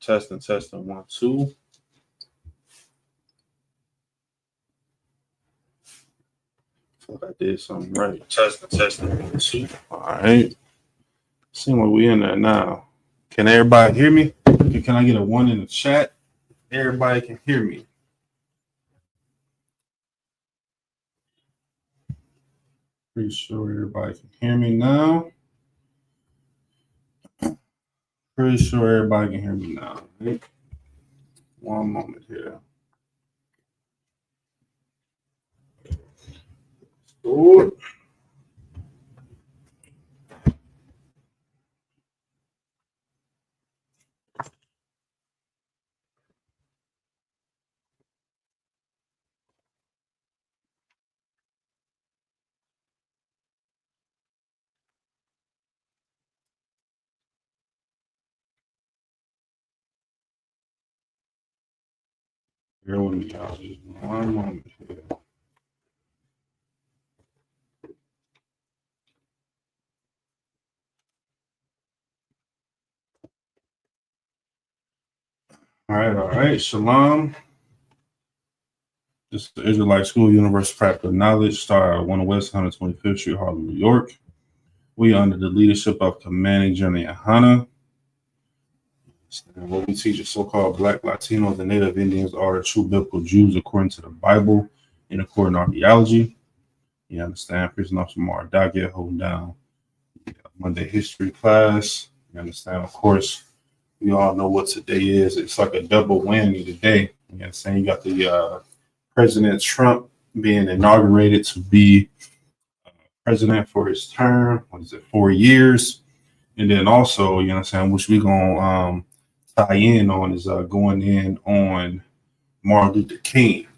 Testing, 1, 2. Feel like I did something right. Testing, 1, 2. All right. Seems like we in there now. Can everybody hear me? Can I get a 1 in the chat? Everybody can hear me. Pretty sure everybody can hear me now. Pretty sure everybody can hear me now. Right? One moment here. Ooh. Here we go. Just one moment here. All right. Shalom. This is the Israelite School Universal Practical Knowledge, started at 1 West 125th Street, Harlem, New York. We are under the leadership of Commanding Journey Hannah. What we teach is so-called Black Latinos and Native Indians are the true biblical Jews according to the Bible and according to our theology. You understand? Prison Officer Mark Doggett holding down Monday history class. You understand? Of course, we all know what today is. It's like a double whammy today. You understand? You got the President Trump being inaugurated to be president for his term. 4 years? And then also, you understand, which we're going to tie in on is going in on Martin Luther King.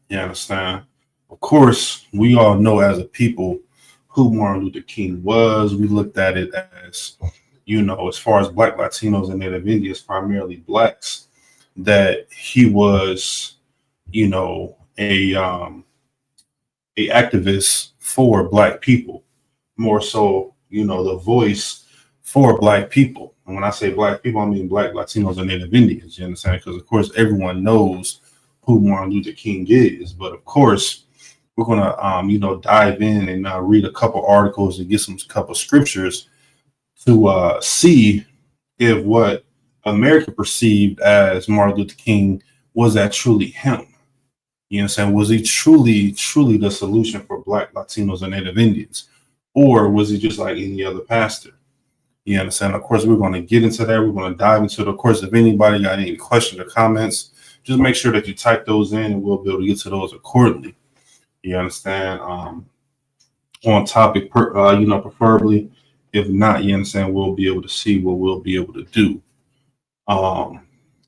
You understand? Of course, we all know as a people who Martin Luther King was. We looked at it as, as far as Black Latinos and Native Indians, primarily Blacks, that he was, a activist for Black people, more so, the voice for Black people. And when I say Black people, I mean Black Latinos and Native Indians. You understand? Because of course everyone knows who Martin Luther King is, but of course we're gonna dive in and read a couple articles and get couple scriptures to see if what America perceived as Martin Luther King was that truly him. You understand? Was he truly the solution for Black Latinos and Native Indians? Or was he just like any other pastor? You understand? Of course, we're going to get into that. We're going to dive into it. Of course, if anybody got any questions or comments, just make sure that you type those in and we'll be able to get to those accordingly. You understand? On topic, preferably. If not, you understand, we'll be able to see what we'll be able to do.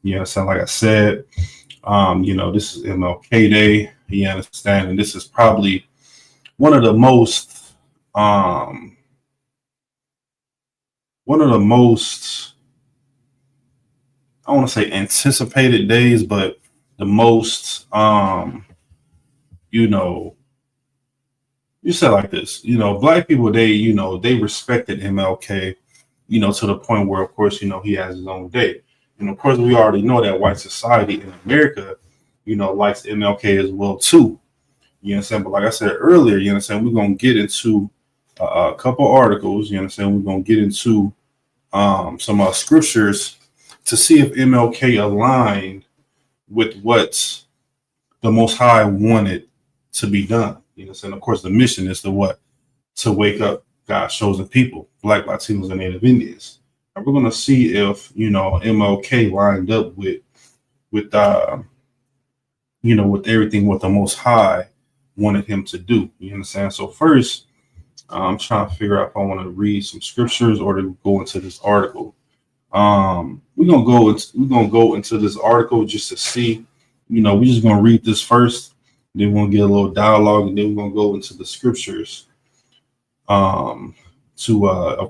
You understand? Like I said, this is MLK Day. You understand? And this is probably one of the most I want to say anticipated days, but the most, you said like this, Black people, they respected MLK, to the point where, of course, he has his own day. And of course, we already know that white society in America, likes MLK as well, too. You understand? But like I said earlier, you understand, we're going to get into a couple articles. You understand? We're going to get into some scriptures to see if MLK aligned with what the Most High wanted to be done. You understand? Of course, the mission is to wake up God's chosen people, Black Latinos and Native Indians. And we're going to see if, MLK lined up with everything what the Most High wanted him to do. You understand? So first, I'm trying to figure out if I want to read some scriptures or to go into this article. We're gonna go into this article just to see. We're just gonna read this first, then we'll get a little dialogue, and then we're gonna go into the scriptures. Of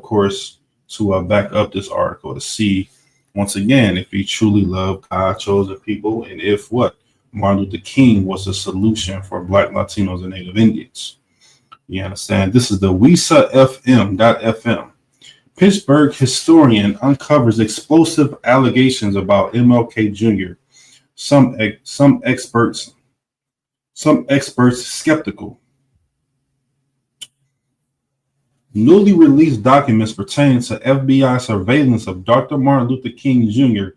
course, to back up this article to see once again if he truly loved God's chosen people and if Martin Luther King was the solution for Black Latinos and Native Indians. You understand? This is the WESA FM.FM Pittsburgh historian uncovers explosive allegations about MLK Jr. Some experts skeptical. Newly released documents pertaining to FBI surveillance of Dr. Martin Luther King Jr.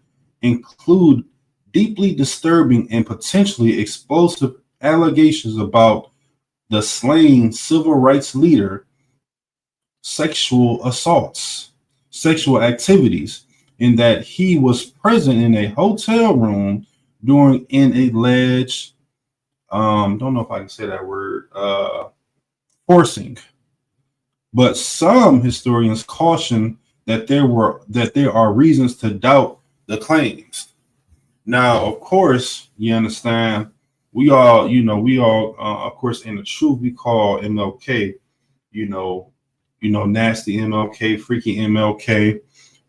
include deeply disturbing and potentially explosive allegations about the slain civil rights leader, sexual assaults, sexual activities, and that he was present in a hotel room during an alleged, don't know if I can say that word, forcing. But some historians caution that there are reasons to doubt the claims. Now, of course, you understand, of course, in the truth we call MLK, you know, nasty MLK, freaky MLK.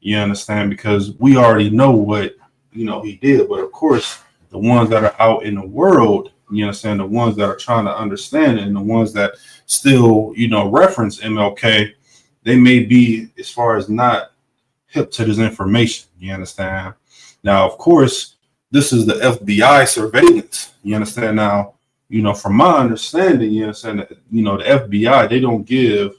You understand, because we already know what he did. But of course, the ones that are out in the world, you understand, the ones that are trying to understand it, and the ones that still reference MLK, they may be, as far as, not hip to this information. You understand? Now, of course, this is the FBI surveillance. You understand? Now, from my understanding, you understand that the FBI, they don't give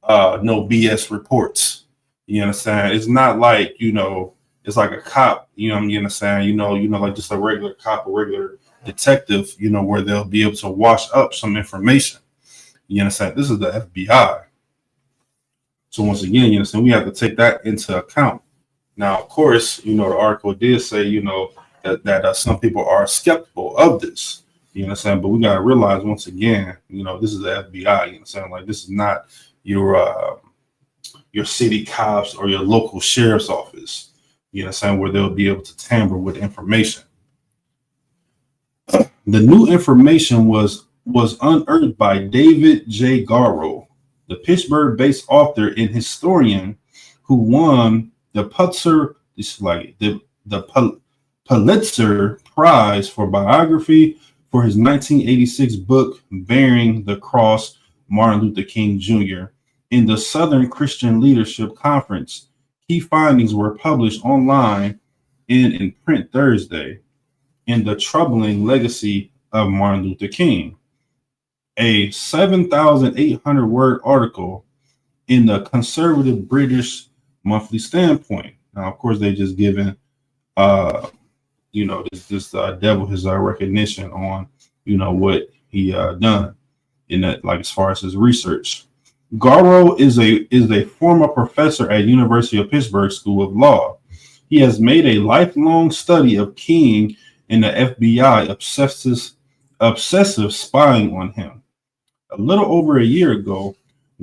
no BS reports. You understand? It's not like it's like a cop. You understand? Like just a regular cop, a regular detective. Where they'll be able to wash up some information. You understand? This is the FBI. So once again, you understand, we have to take that into account. Now, of course, the article did say, that some people are skeptical of this. You understand? But we got to realize, once again, this is the FBI. You understand? Like, this is not your city cops or your local sheriff's office. You understand? Where they'll be able to tamper with information. The new information was unearthed by David J. Garrow, the Pittsburgh-based author and historian who won the Pulitzer Prize for biography for his 1986 book Bearing the Cross, Martin Luther King Jr. in the Southern Christian Leadership Conference. Key findings were published online and in print Thursday in The Troubling Legacy of Martin Luther King, a 7,800 word article in the conservative British Monthly Standpoint. Now, of course, they just given, this devil his recognition on, what he done in that, like, as far as his research. Garrow is a former professor at University of Pittsburgh School of Law. He has made a lifelong study of King and the FBI obsessive spying on him. A little over a year ago,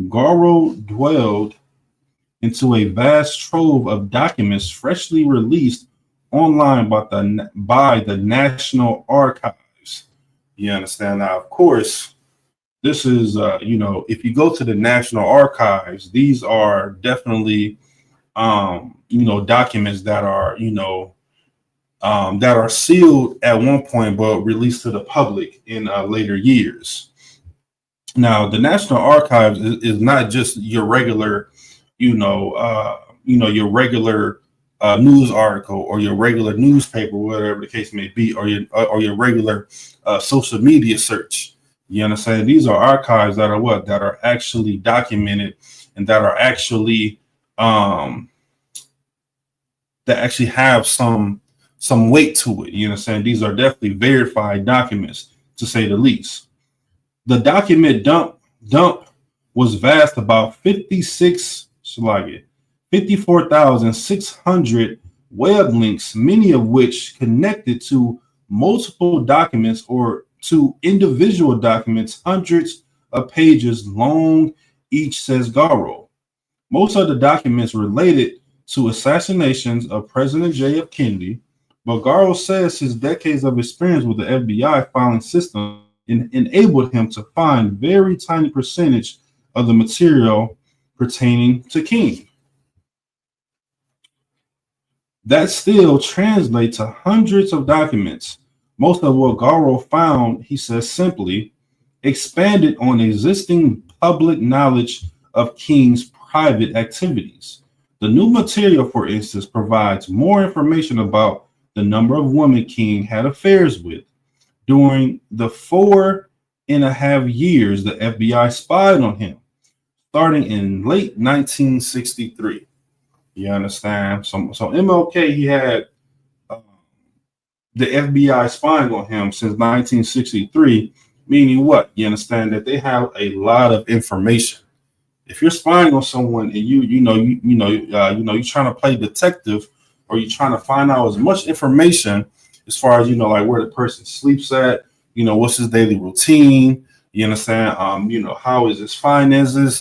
Garrow dwelled into a vast trove of documents freshly released online by the National Archives. You understand? Now, of course, this is, if you go to the National Archives, these are definitely, documents that are, that are sealed at one point, but released to the public in later years. Now, the National Archives is not just your regular, your regular news article or your regular newspaper, whatever the case may be, or your regular social media search. You understand? These are archives that are that are actually documented and that are actually that actually have some weight to it. You understand? These are definitely verified documents, to say the least. The document dump was vast, about 54,600 web links, many of which connected to multiple documents or to individual documents, hundreds of pages long each, says Garrow. Most of the documents related to assassinations of President J.F. Kennedy, but Garrow says his decades of experience with the FBI filing system enabled him to find very tiny percentage of the material pertaining to King. That still translates to hundreds of documents. Most of what Garrow found, he says, simply expanded on existing public knowledge of King's private activities. The new material, for instance, provides more information about the number of women King had affairs with. During the 4.5 years the FBI spied on him, starting in late 1963. You understand? So MLK, he had uh, the FBI spying on him since 1963, meaning what? You understand that they have a lot of information. If you're spying on someone and you're trying to play detective, or you're trying to find out as much information as far as like where the person sleeps at, what's his daily routine, you understand, how is his finances,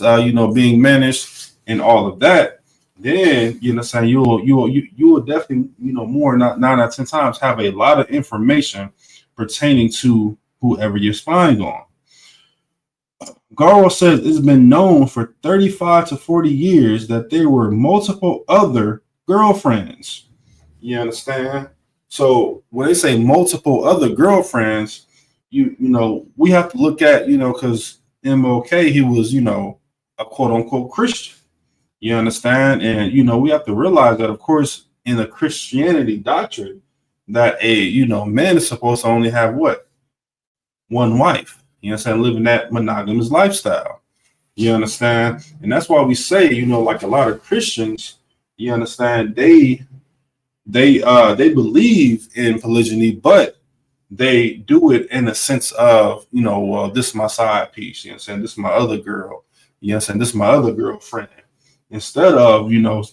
being managed, and all of that, then you understand you will definitely more not 9 out of 10 times have a lot of information pertaining to whoever you're spying on. Garrow says it's been known for 35 to 40 years that there were multiple other girlfriends. You understand? So when they say multiple other girlfriends, we have to look at, because MLK, he was, a quote unquote Christian. You understand? And, we have to realize that, of course, in the Christianity doctrine, that a, man is supposed to only have what? One wife. You understand? Living that monogamous lifestyle. You understand? And that's why we say, like a lot of Christians, you understand, they believe in polygyny, but they do it in a sense of, well, this is my side piece. You understand? This is my other girl. You understand? This is my other girlfriend. Instead of,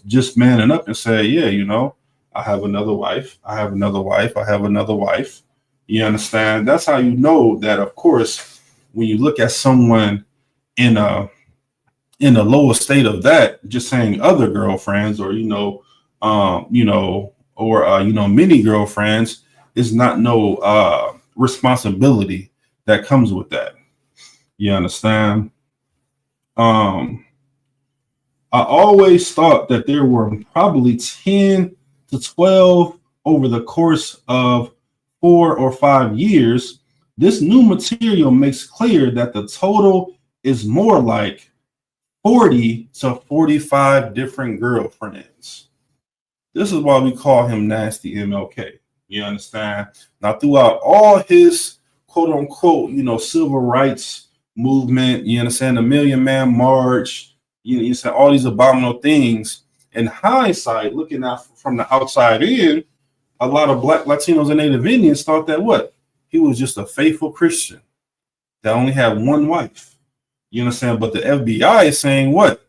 just manning up and say, yeah, I have another wife. I have another wife. I have another wife. You understand? That's how you know that, of course, when you look at someone in a lower state of that, just saying other girlfriends, or many girlfriends, is not no responsibility that comes with that. You understand? I always thought that there were probably 10 to 12 over the course of 4 or 5 years. This new material makes clear that the total is more like 40 to 45 different girlfriends. This is why we call him Nasty MLK. You understand? Now, throughout all his quote unquote, civil rights movement, you understand, the Million Man March, you understand, all these abominable things. In hindsight, looking out from the outside in, a lot of Black, Latinos, and Native Indians thought that what? He was just a faithful Christian that only had one wife. You understand? But the FBI is saying what?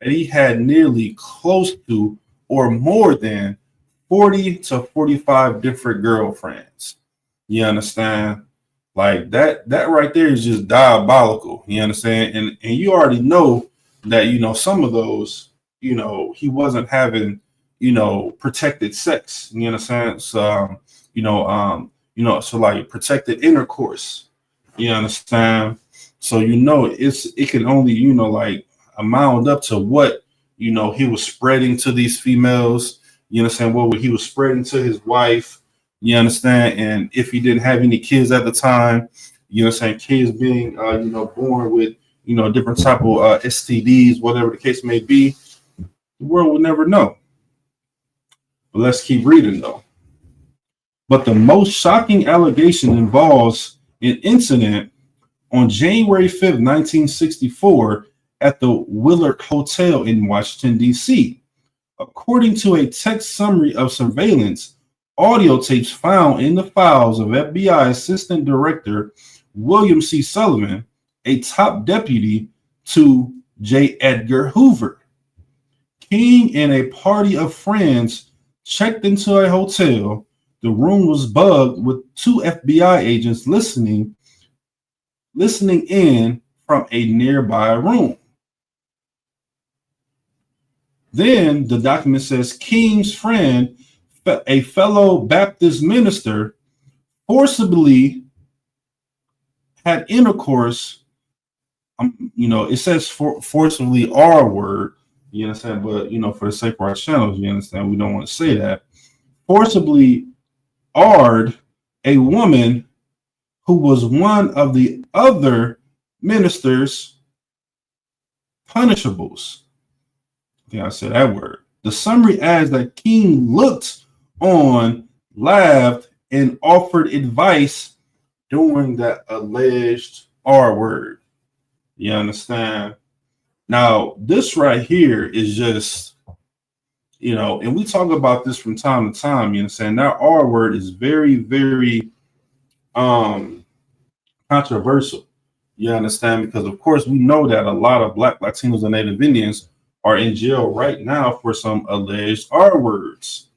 That he had nearly close to or more than 40 to 45 different girlfriends. You understand? Like that right there is just diabolical. You understand? And you already know that, some of those, he wasn't having, protected sex. You understand? So, so like protected intercourse. You understand? So it can only, like amount up to what, he was spreading to these females. You understand? What he was spreading to his wife. You understand? And if he didn't have any kids at the time, you understand, kids being born with different type of STDs, whatever the case may be, the world will never know. But let's keep reading though. But the most shocking allegation involves an incident on January 5th, 1964, at the Willard Hotel in Washington, D.C. According to a text summary of surveillance audio tapes found in the files of FBI Assistant Director William C. Sullivan, a top deputy to J. Edgar Hoover, King and a party of friends checked into a hotel. The room was bugged with 2 FBI agents listening in from a nearby room. Then the document says King's friend, a fellow Baptist minister, forcibly had intercourse. It says forcibly R word, you understand, but for the sake of our channels, you understand, we don't want to say that. Forcibly R'd a woman who was one of the other ministers' punishables. Yeah, I said that word. The summary adds that King looked on, laughed, and offered advice during that alleged R word. You understand? Now, this right here is just, and we talk about this from time to time, you understand? That R word is very, very um controversial. You understand? Because of course we know that a lot of Black, Latinos, and Native Indians are in jail right now for some alleged R words,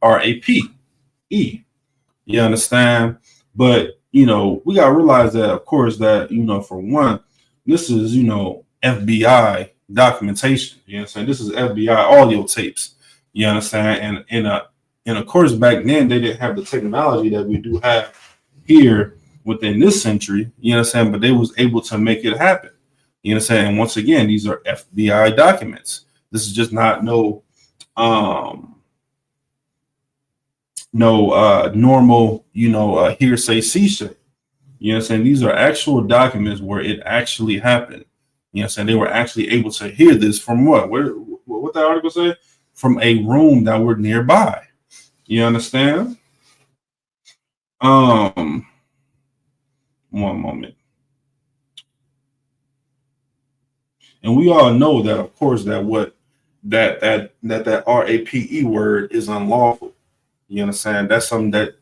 RAPE. You understand? But we gotta realize that, of course, that for one, this is FBI documentation. You understand? This is FBI audio tapes. You understand? And of course, back then they didn't have the technology that we do have here within this century. You understand? But they was able to make it happen. You understand? And once again, these are FBI documents. This is just not no normal, hearsay C-shit. You know what I'm saying? These are actual documents where it actually happened. You know what I'm saying? They were actually able to hear this from what that article say? From a room that were nearby. You understand? One moment. And we all know that, of course, that that RAPE word is unlawful. You understand? That's something that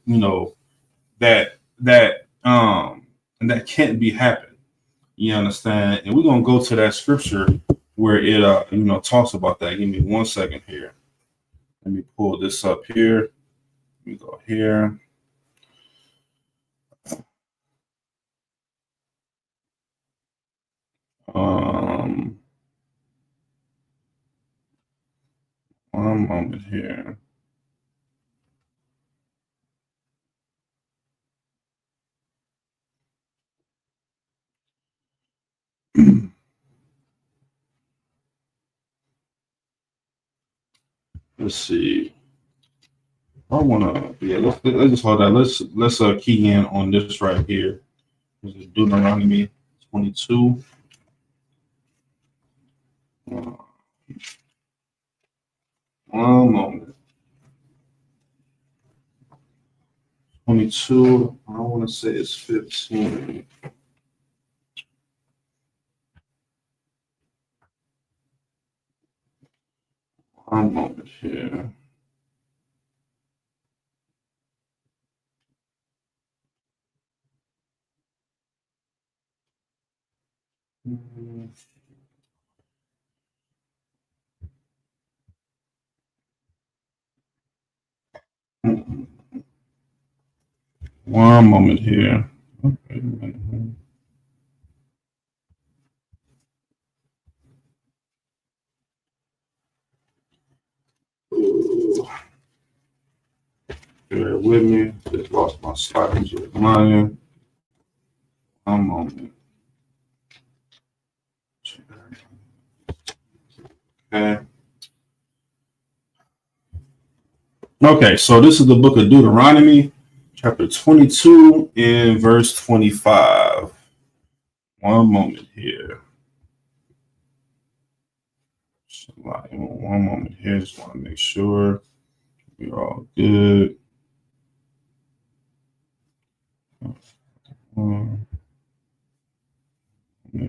and that can't be happening. You understand? And we're gonna go to that scripture where it talks about that. Give me 1 second here. Let me pull this up here. Let me go here. One moment here. Let's see. I wanna let's just hold that. Let's key in on this right here. This is Deuteronomy 22. One moment. 22. I want to say it's 15. One moment here. One moment here. Okay. Bear with me. Just lost my slides with mine. One moment. Okay. Okay, so this is the book of Deuteronomy, chapter 22 and verse 25. One moment here. One moment here. Just want to make sure we're all good. Yeah.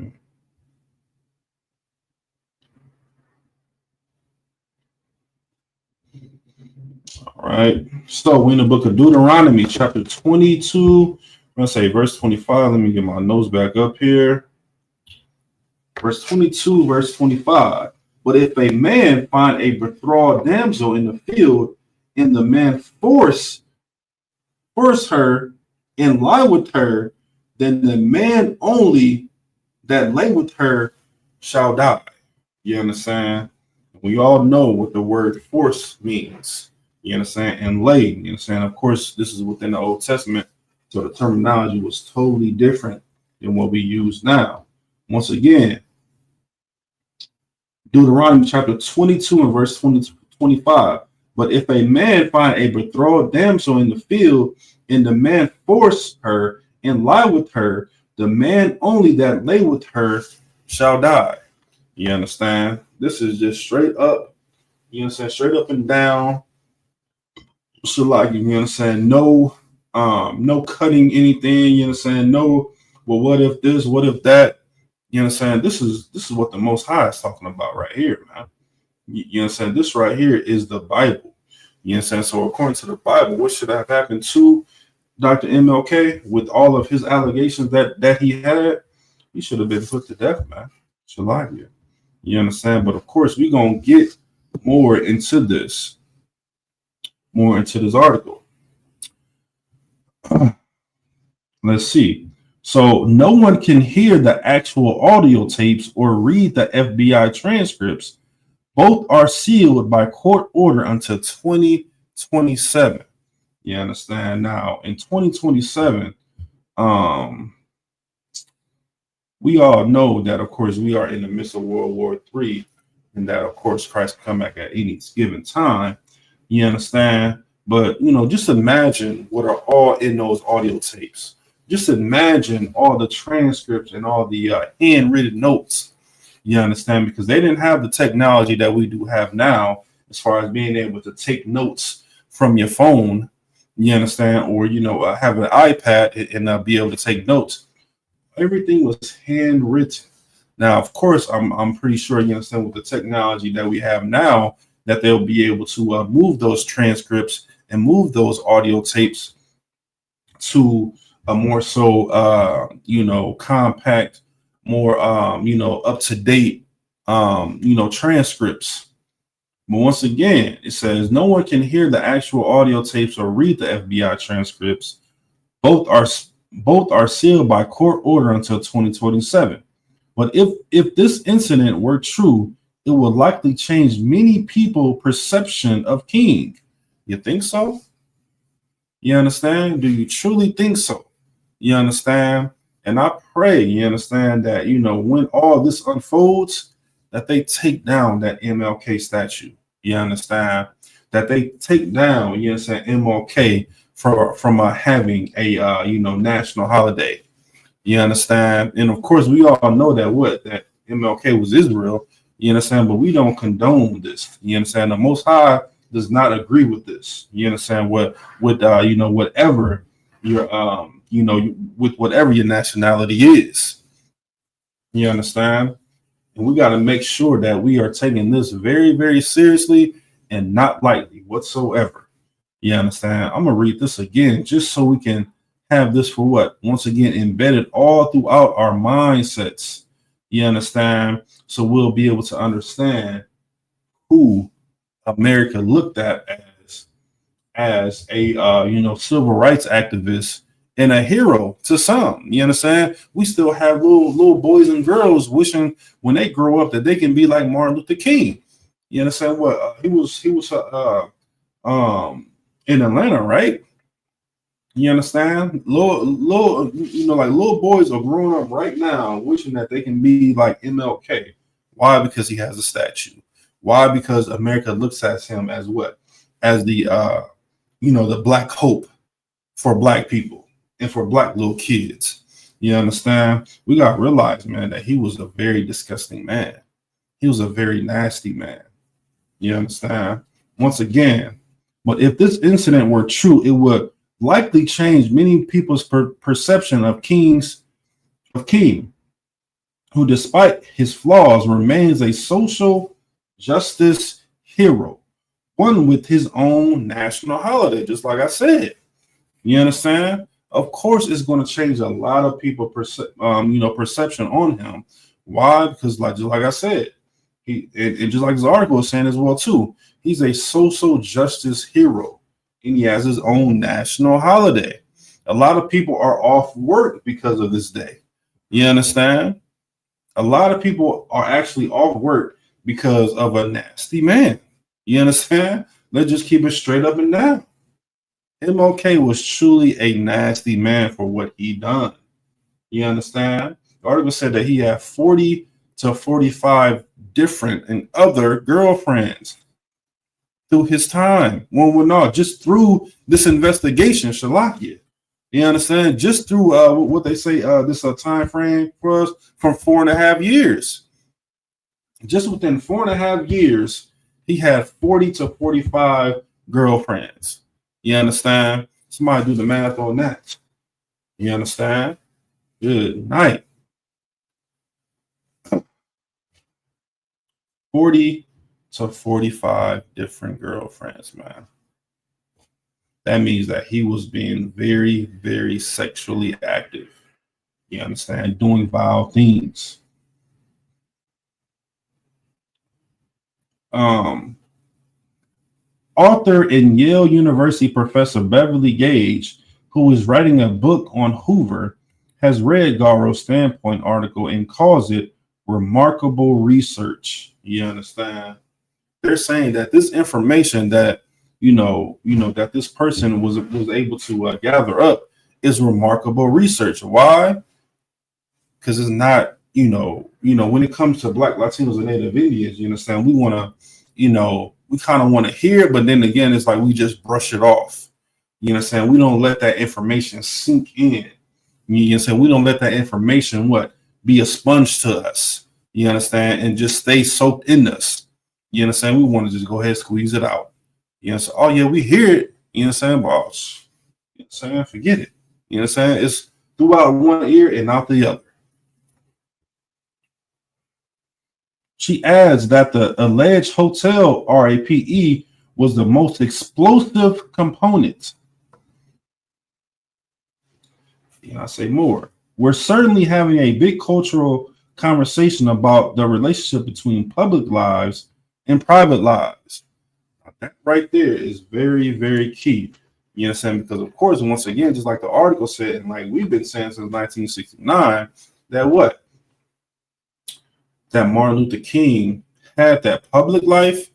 All right. So we're in the book of Deuteronomy, chapter 22. I'm going to say verse 25. Let me get my notes back up here. Verse 22, verse 25. But if a man find a betrothed damsel in the field, and the man force her and lie with her, then the man only that lay with her shall die. You understand? We all know what the word force means. You understand? And lay. You understand? Of course, this is within the Old Testament, so the terminology was totally different than what we use now. Once again, Deuteronomy chapter 22 and verse 25. But if a man find a betrothed damsel in the field, and the man force her and lie with her, the man only that lay with her shall die. You understand? This is just straight up You know what I'm saying? Straight up and down. Shalagi, you know what I'm saying? No, no cutting anything, you know what I'm saying? No, well, what if this, what if that? You know what I'm saying? This is what the Most High is talking about right here, man. You know what I'm saying? This right here is the Bible. You know what I'm saying? So according to the Bible, what should have happened to Dr. MLK with all of his allegations that he had? He should have been put to death, man. Shalagi. You understand? But of course, we're gonna get more into this, more into this article. Let's see. So no one can hear the actual audio tapes or read the FBI transcripts. Both are sealed by court order until 2027. You understand? Now, in 2027, we all know that, of course, we are in the midst of World War III, and that, of course, Christ can come back at any given time. You understand? But, you know, just imagine what are all in those audio tapes. Just imagine all the transcripts and all the handwritten notes. You understand? Because they didn't have the technology that we do have now, as far as being able to take notes from your phone. You understand? Or, you know, have an iPad and be able to take notes. Everything was handwritten. Now, of course, I'm pretty sure you understand with the technology that we have now that they'll be able to move those transcripts and move those audio tapes to a more so, you know, compact, more, you know, up to date, you know, transcripts. But once again, it says no one can hear the actual audio tapes or read the FBI transcripts. Both are sealed by court order until 2027. But if this incident were true, it would likely change many people's perception of King. You think so? You understand? Do you truly think so? You understand? And I pray, you understand, that, you know, when all this unfolds, that they take down that MLK statue. You understand? That they take down, you understand, MLK from having a you know, national holiday. You understand? And of course, we all know that MLK was Israel. You understand? But we don't condone this. You understand? The Most High does not agree with this. You understand? You know, whatever your you know, with whatever your nationality is. You understand? And we got to make sure that we are taking this very, very seriously and not lightly whatsoever. You understand? I'm gonna read this again just so we can have this for what? Once again, embedded all throughout our mindsets. You understand? So we'll be able to understand who America looked at as a you know, civil rights activist and a hero to some. You understand? We still have little boys and girls wishing when they grow up that they can be like Martin Luther King. You understand what? He was in Atlanta, right? You understand? Little, you know, like little boys are growing up right now wishing that they can be like MLK. Why? Because he has a statue. Why? Because America looks at him as what? As the you know, the black hope for black people and for black little kids. You understand? We got to realize, man, that he was a very disgusting man. He was a very nasty man. You understand? Once again, but if this incident were true, it would likely change many people's perception of King, who, despite his flaws, remains a social justice hero, one with his own national holiday, just like I said. You understand? Of course, it's going to change a lot of people's you know, perception on him. Why? Because just like I said, and just like this article is saying as well too, he's a social justice hero, and he has his own national holiday. A lot of people are off work because of this day. You understand? A lot of people are actually off work because of a nasty man. You understand? Let's just keep it straight up and down. MLK was truly a nasty man for what he done. You understand? The article said that he had 40 to 45 different and other girlfriends through his time. One would know, just through this investigation, Shalakia. You understand? Just through what they say, this time frame for us from 4.5 years. Just within 4.5 years, He had 40 to 45 girlfriends. You understand? Somebody do the math on that. You understand? Good night. 40 to 45 different girlfriends, man. That means that he was being very, very sexually active. You understand? Doing vile things. Author and Yale University professor Beverly Gage, who is writing a book on Hoover, has read Garrow's Standpoint article and calls it remarkable research. You understand? They're saying that this information that that this person was able to gather up is remarkable research. Why? Because it's not when it comes to Black, Latinos, and Native Indians, you understand, we want to we kind of want to hear it, but then again, it's like we just brush it off. You understand? We don't let that information sink in. You understand? We don't let that information be a sponge to us. You understand? And just stay soaked in us. You understand? We want to just go ahead and squeeze it out. You understand? Oh yeah, we hear it. You understand, boss? You understand? Forget it. You understand? It's throughout one ear and out the other. She adds that the alleged hotel RAPE was the most explosive component. I say more. We're certainly having a big cultural conversation about the relationship between public lives and private lives. That right there is very, very key. You understand? Because of course, once again, just like the article said, and like we've been saying since 1969, that that Martin Luther King had that public life,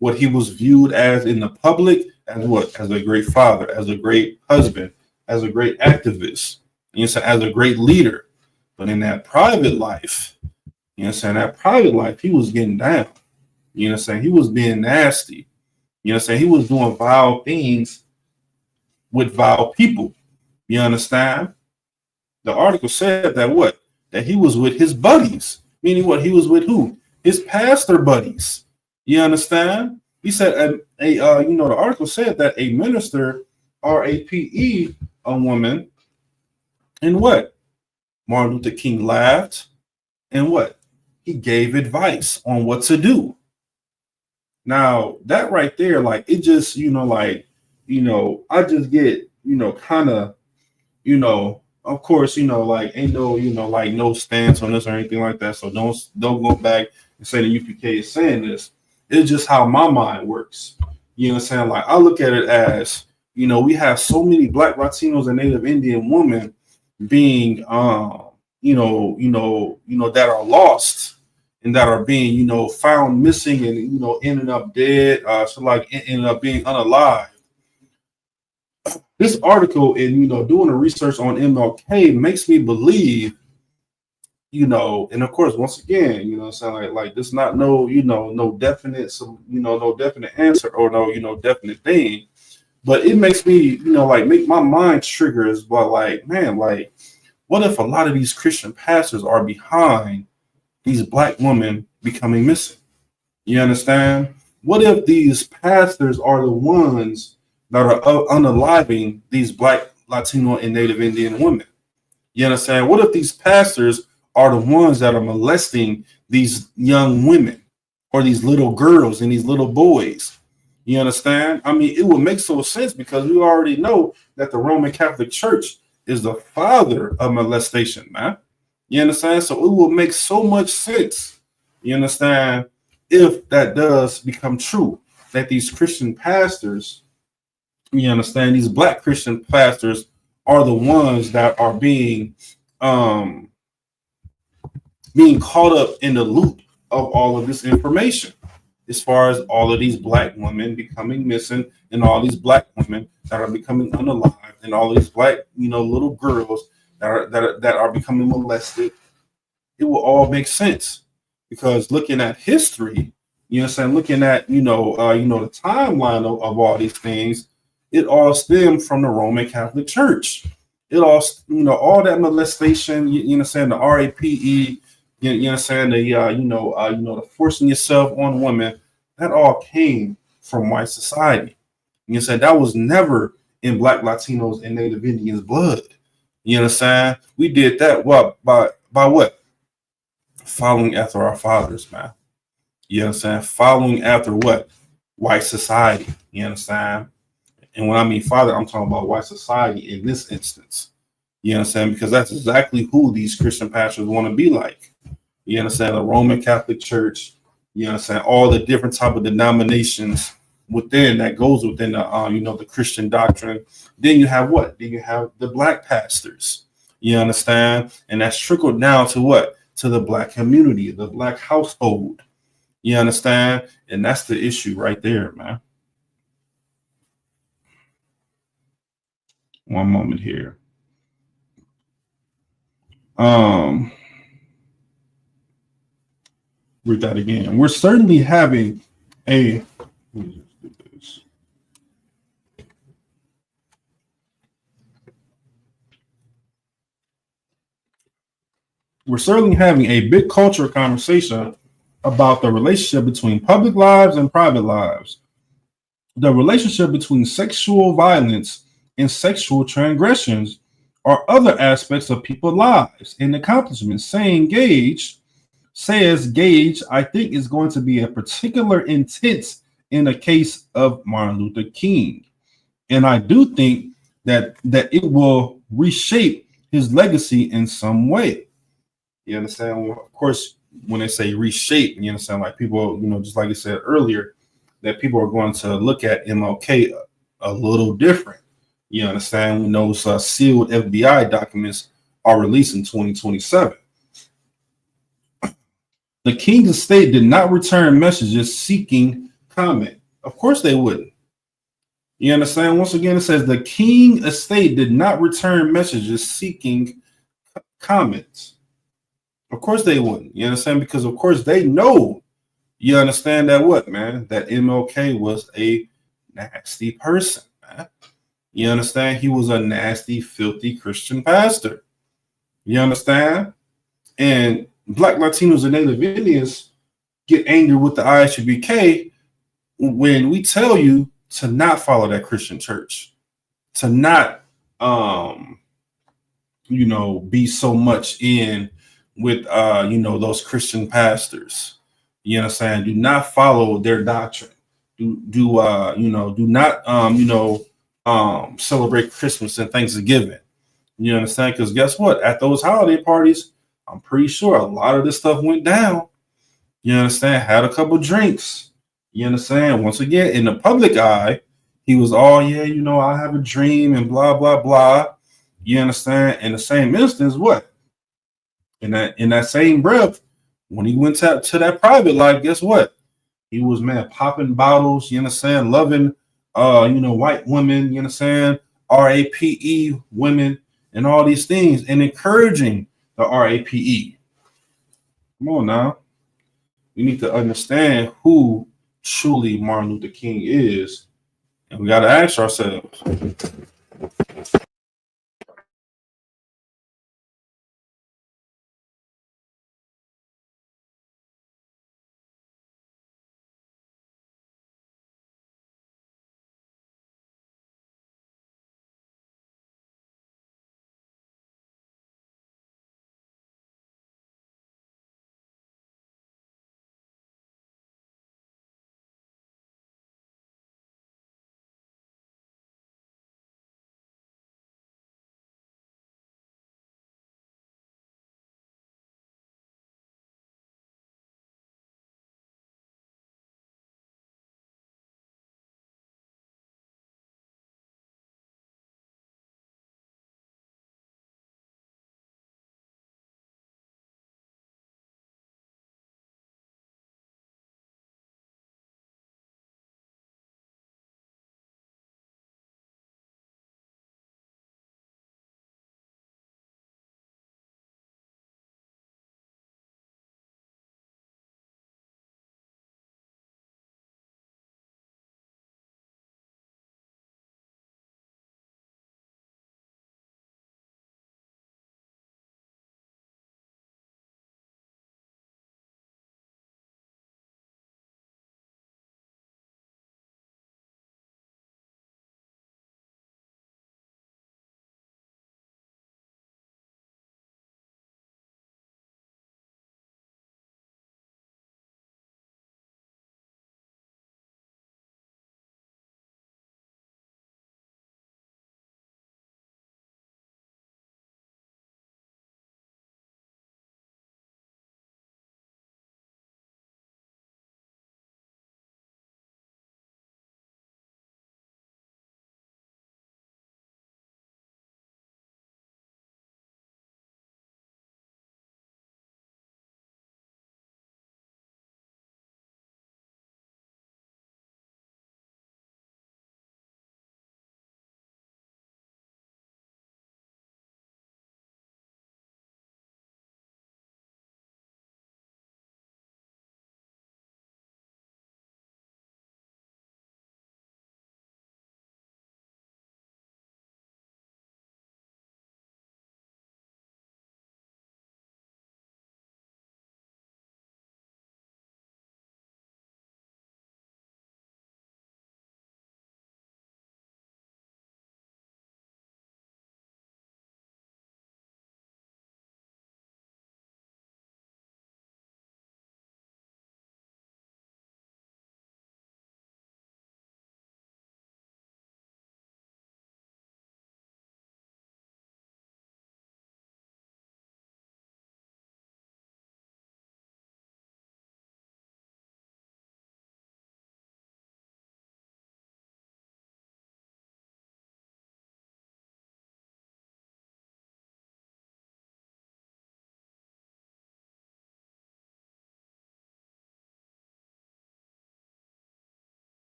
what he was viewed as in the public, as as a great father, as a great husband, as a great activist, as a great leader. But in that private life, that private life, he was getting down. He was being nasty. He was doing vile things with vile people. You understand? The article said that that he was with his buddies. Meaning what? He was with who? His pastor buddies. You understand? He said, the article said that a minister, RAPE, a woman, and Martin Luther King laughed, and he gave advice on what to do. Now that right there, it just, I just get, kind of, of course, ain't no, no stance on this or anything like that. So don't go back and say the UPK is saying this. It's just how my mind works. You know what I'm saying? I look at it as, we have so many Black, Latinos, and Native Indian women being, that are lost and that are being, found missing and, ending up dead. Ending up being unalive. This article and doing the research on MLK makes me believe, and of course, once again, like this not no definite no definite answer or no definite thing, but it makes me make my mind triggers. But man, what if a lot of these Christian pastors are behind these Black women becoming missing? You understand? What if these pastors are the ones that are unaliving these Black, Latino, and Native Indian women? You understand? What if these pastors are the ones that are molesting these young women or these little girls and these little boys? You understand? I mean, it would make so sense because we already know that the Roman Catholic Church is the father of molestation, man. You understand? So it will make so much sense, you understand, if that does become true, that these Christian pastors, you understand, these Black Christian pastors are the ones that are being caught up in the loop of all of this information, as far as all of these Black women becoming missing and all these Black women that are becoming unalived and all these Black, little girls that are becoming molested. It will all make sense because looking at history, looking at the timeline of all these things, it all stemmed from the Roman Catholic Church. It all, all that molestation, the RAPE, the forcing yourself on women, that all came from white society. You said that was never in Black, Latinos, and Native Indians' blood. You understand? We did that what by what? Following after our fathers, man. You understand? Following after what? White society. You understand? And when I mean father, I'm talking about white society in this instance. You understand? Because that's exactly who these Christian pastors want to be like. You understand? The Roman Catholic Church. You understand? All the different type of denominations within that goes within the the Christian doctrine. Then you have what? Then you have the black pastors. You understand? And that's trickled down to what? To the black community, the black household. You understand? And that's the issue right there, man. One moment here. Um, Read that again. We're certainly having a we're certainly having a big cultural conversation about the relationship between public lives and private lives, the relationship between sexual violence and sexual transgressions or other aspects of people's lives and accomplishments. Says Gage, I think is going to be a particular intense in the case of Martin Luther King. And I do think that it will reshape his legacy in some way. You understand? Well, of course, when they say reshape, you understand, like people, just like I said earlier, that people are going to look at MLK a little different. You understand? When those sealed FBI documents are released in 2027. The King's estate did not return messages seeking comment. Of course they wouldn't. You understand? Once again, it says the King estate did not return messages seeking comments. Of course they wouldn't. You understand? Because of course they know. You understand that what, man? That MLK was a nasty person, man. You understand? He was a nasty, filthy Christian pastor. You understand? And Black, Latinos, and Native Indians get angry with the ISUBK when we tell you to not follow that Christian church, to not be so much in with those Christian pastors. You understand? Do not follow their doctrine. Do not celebrate Christmas and Thanksgiving. You understand? Because guess what? At those holiday parties, I'm pretty sure a lot of this stuff went down. You understand? Had a couple drinks. You understand? Once again, in the public eye, he was all, yeah, I have a dream and blah, blah, blah. You understand? In the same instance, what? In that same breath, when he went to that private life, guess what? He was, man, popping bottles, you understand, loving white women, you understand, RAPE women and all these things, and encouraging the RAPE. Come on now. We need to understand who truly Martin Luther King is, and we got to ask ourselves.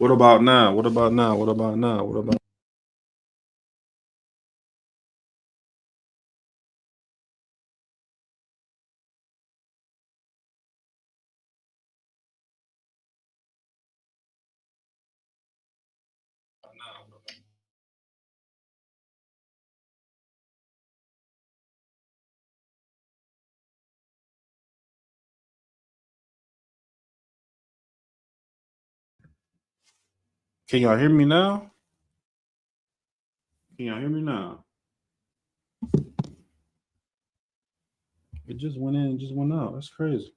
What about now? What about now? What about now? What about now? Can y'all hear me now? Can y'all hear me now? It just went in and just went out. That's crazy.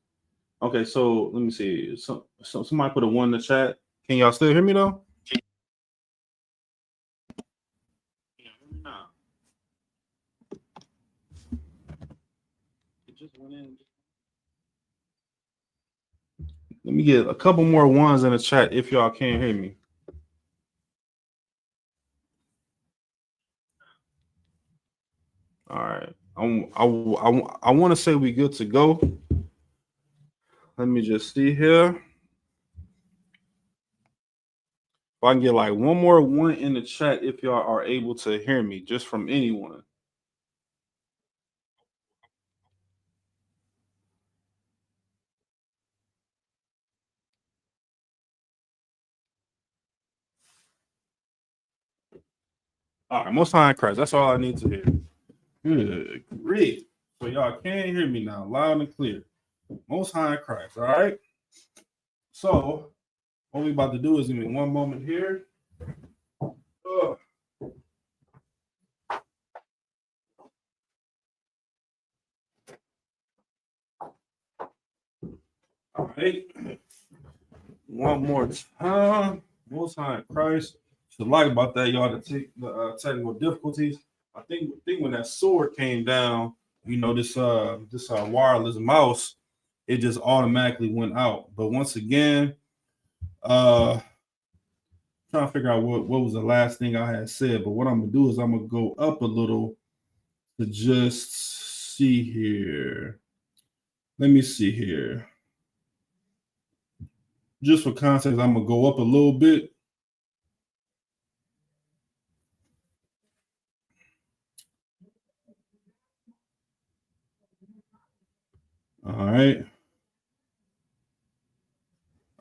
Okay, so let me see. So somebody put a one in the chat. Can y'all still hear me though? Can y'all hear me now? It just went in. Let me get a couple more ones in the chat if y'all can't hear me. All right. I want to say we good to go. Let me just see here. If I can get like one more one in the chat if y'all are able to hear me just from anyone. All right, most high in Christ. That's all I need to hear. Good. Great. So y'all can hear me now, loud and clear. Most high in Christ. All right. So what we about to do is give me one moment here. Ugh. All right. One more time. Most high in Christ. So like about that, y'all, to take the technical difficulties. I think when that sword came down, you know, this wireless mouse, it just automatically went out. But once again, trying to figure out what was the last thing I had said. But what I'm gonna do is I'm gonna go up a little to just see here. Let me see here. Just for context, I'm gonna go up a little bit. All right.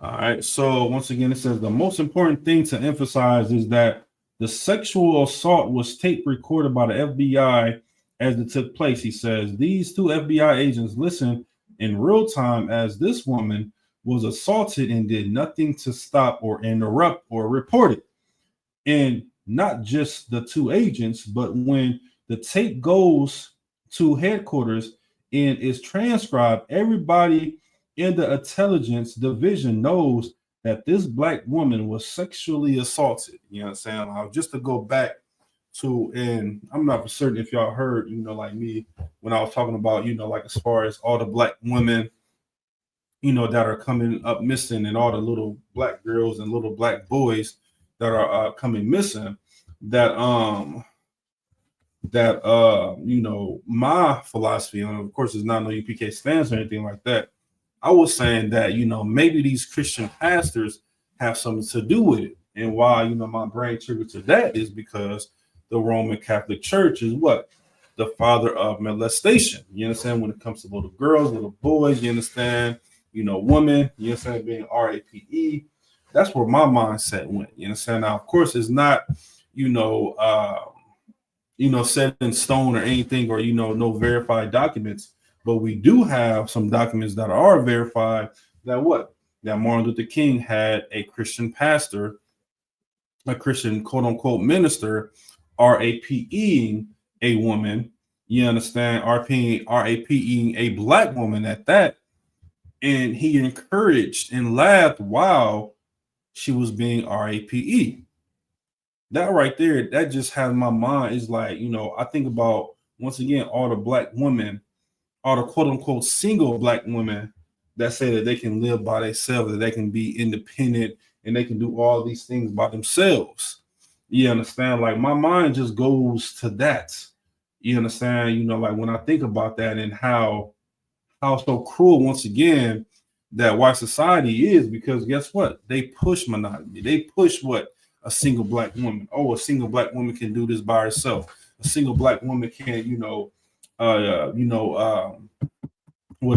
All right. So once again, it says the most important thing to emphasize is that the sexual assault was tape recorded by the FBI as it took place. He says these two FBI agents listened in real time as this woman was assaulted and did nothing to stop or interrupt or report it. And not just the two agents, but when the tape goes to headquarters and is transcribed, everybody in the intelligence division knows that this black woman was sexually assaulted. You know what I'm saying? Just to go back to, and I'm not for certain if y'all heard, you know, like me when I was talking about, you know, like as far as all the black women, you know, that are coming up missing and all the little black girls and little black boys that are coming missing, that you know, my philosophy, and of course it's not no UPK stance or anything like that. I was saying that, you know, maybe these Christian pastors have something to do with it. And why, you know, my brain triggered to that is because the Roman Catholic Church is what? The father of molestation. You understand? When it comes to little girls, little boys, you understand? You know, women, you understand, being RAPE. That's where my mindset went. You understand? Now, of course, it's not, you know, set in stone or anything, or, you know, no verified documents. But we do have some documents that are verified that what? That Martin Luther King had a Christian pastor, a Christian quote unquote minister, RAPEing a woman. You understand? RAPEing a black woman at that. And he encouraged and laughed while she was being RAPE. That right there, that just has my mind is like, you know, I think about once again all the black women, all the quote unquote single black women that say that they can live by themselves, that they can be independent and they can do all these things by themselves. You understand? Like my mind just goes to that. You understand? You know, like when I think about that and how so cruel once again that why society is, because guess what? They push monogamy. They push what? A single black woman. Oh, a single black woman can do this by herself. A single black woman can, what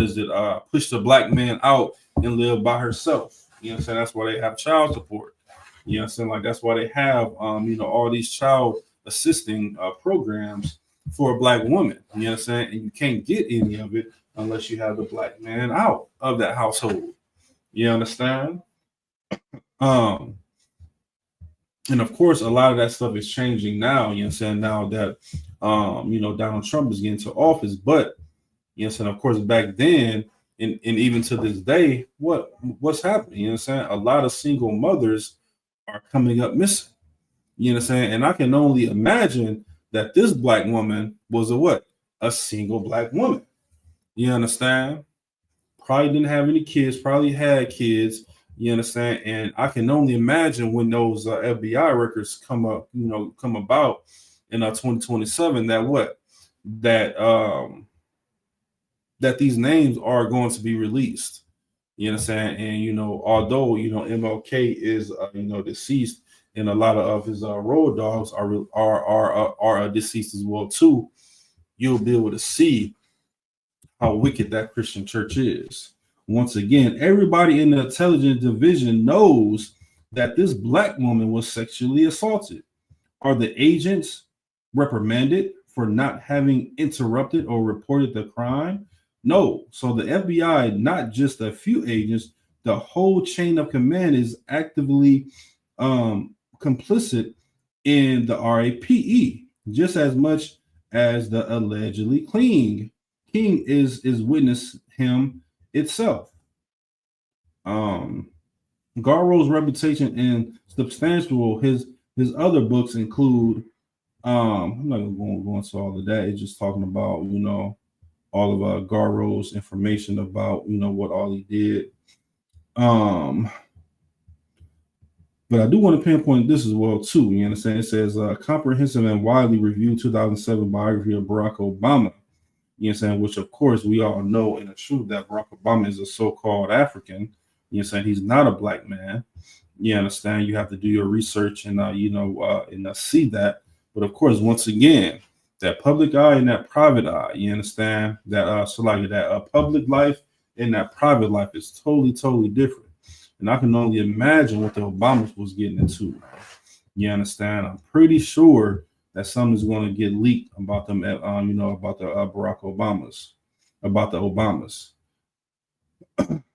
is it? Push the black man out and live by herself. You know what I'm saying? That's why they have child support. You know what I'm saying? Like that's why they have, all these child assisting programs for a black woman. You know what I'm saying? And you can't get any of it unless you have the black man out of that household. You understand? And of course, a lot of that stuff is changing now. You know what I'm saying? Now that, Donald Trump is getting to office, but you know what I'm saying? Of course, back then, and even to this day, what's happening? You know what I'm saying? A lot of single mothers are coming up missing. You know what I'm saying? And I can only imagine that this black woman was a what? A single black woman. You understand? Probably didn't have any kids, probably had kids. You understand? And I can only imagine when those FBI records come about in 2027, that what? That these names are going to be released. You know what I'm saying? And although MLK is deceased, and a lot of his road dogs are deceased as well too, you'll be able to see how wicked that Christian church is. Once again, everybody in the intelligence division knows that this black woman was sexually assaulted. Are the agents reprimanded for not having interrupted or reported the crime? No. So the FBI, not just a few agents, the whole chain of command is actively complicit in the RAPE, just as much as the allegedly King is witness him itself. Garro's reputation and substantial his other books include I'm not gonna go into all of that. It's just talking about all of Garro's information about what all he did. But I do want to pinpoint this as well too. You understand? It says comprehensive and widely reviewed 2007 biography of Barack Obama. You know what I'm saying? Which of course we all know in the truth that Barack Obama is a so-called African. You know what I'm saying? He's not a black man. You understand? You have to do your research and see that. But of course, once again, that public eye and that private eye, you understand? That public life and that private life is totally different. And I can only imagine what the Obamas was getting into. You understand? I'm pretty sure that something's going to get leaked about them, about the Barack Obamas, about the Obamas.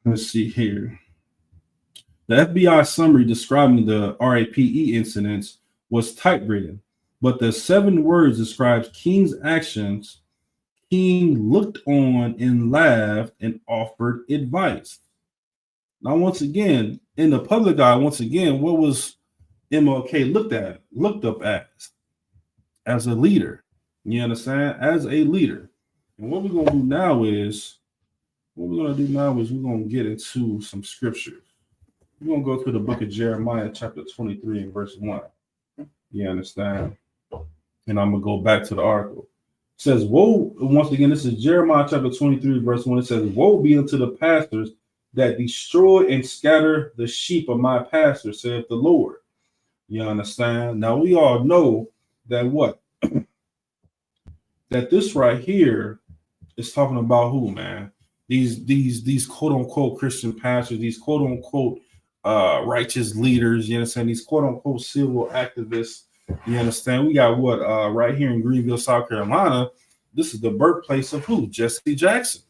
Let's see here. The FBI summary describing the RAPE incidents was typewritten, but the 7 words describes King's actions. King looked on and laughed and offered advice. Now, once again, in the public eye, what was MLK looked up as a leader? You understand? As a leader. And what we're going to do now is we're going to get into some scriptures. We're going to go through the book of Jeremiah, chapter 23 and verse 1. You understand? And I'm going to go back to the article. It says, woe, once again, this is Jeremiah chapter 23, verse 1. It says, woe be unto the pastors that destroy and scatter the sheep of my pastor, saith the Lord. You understand? Now we all know that what? That this right here is talking about who, man? These quote unquote Christian pastors, these quote unquote righteous leaders, you understand? These quote unquote civil activists, you understand? We got what right here in Greenville, South Carolina. This is the birthplace of who? Jesse Jackson.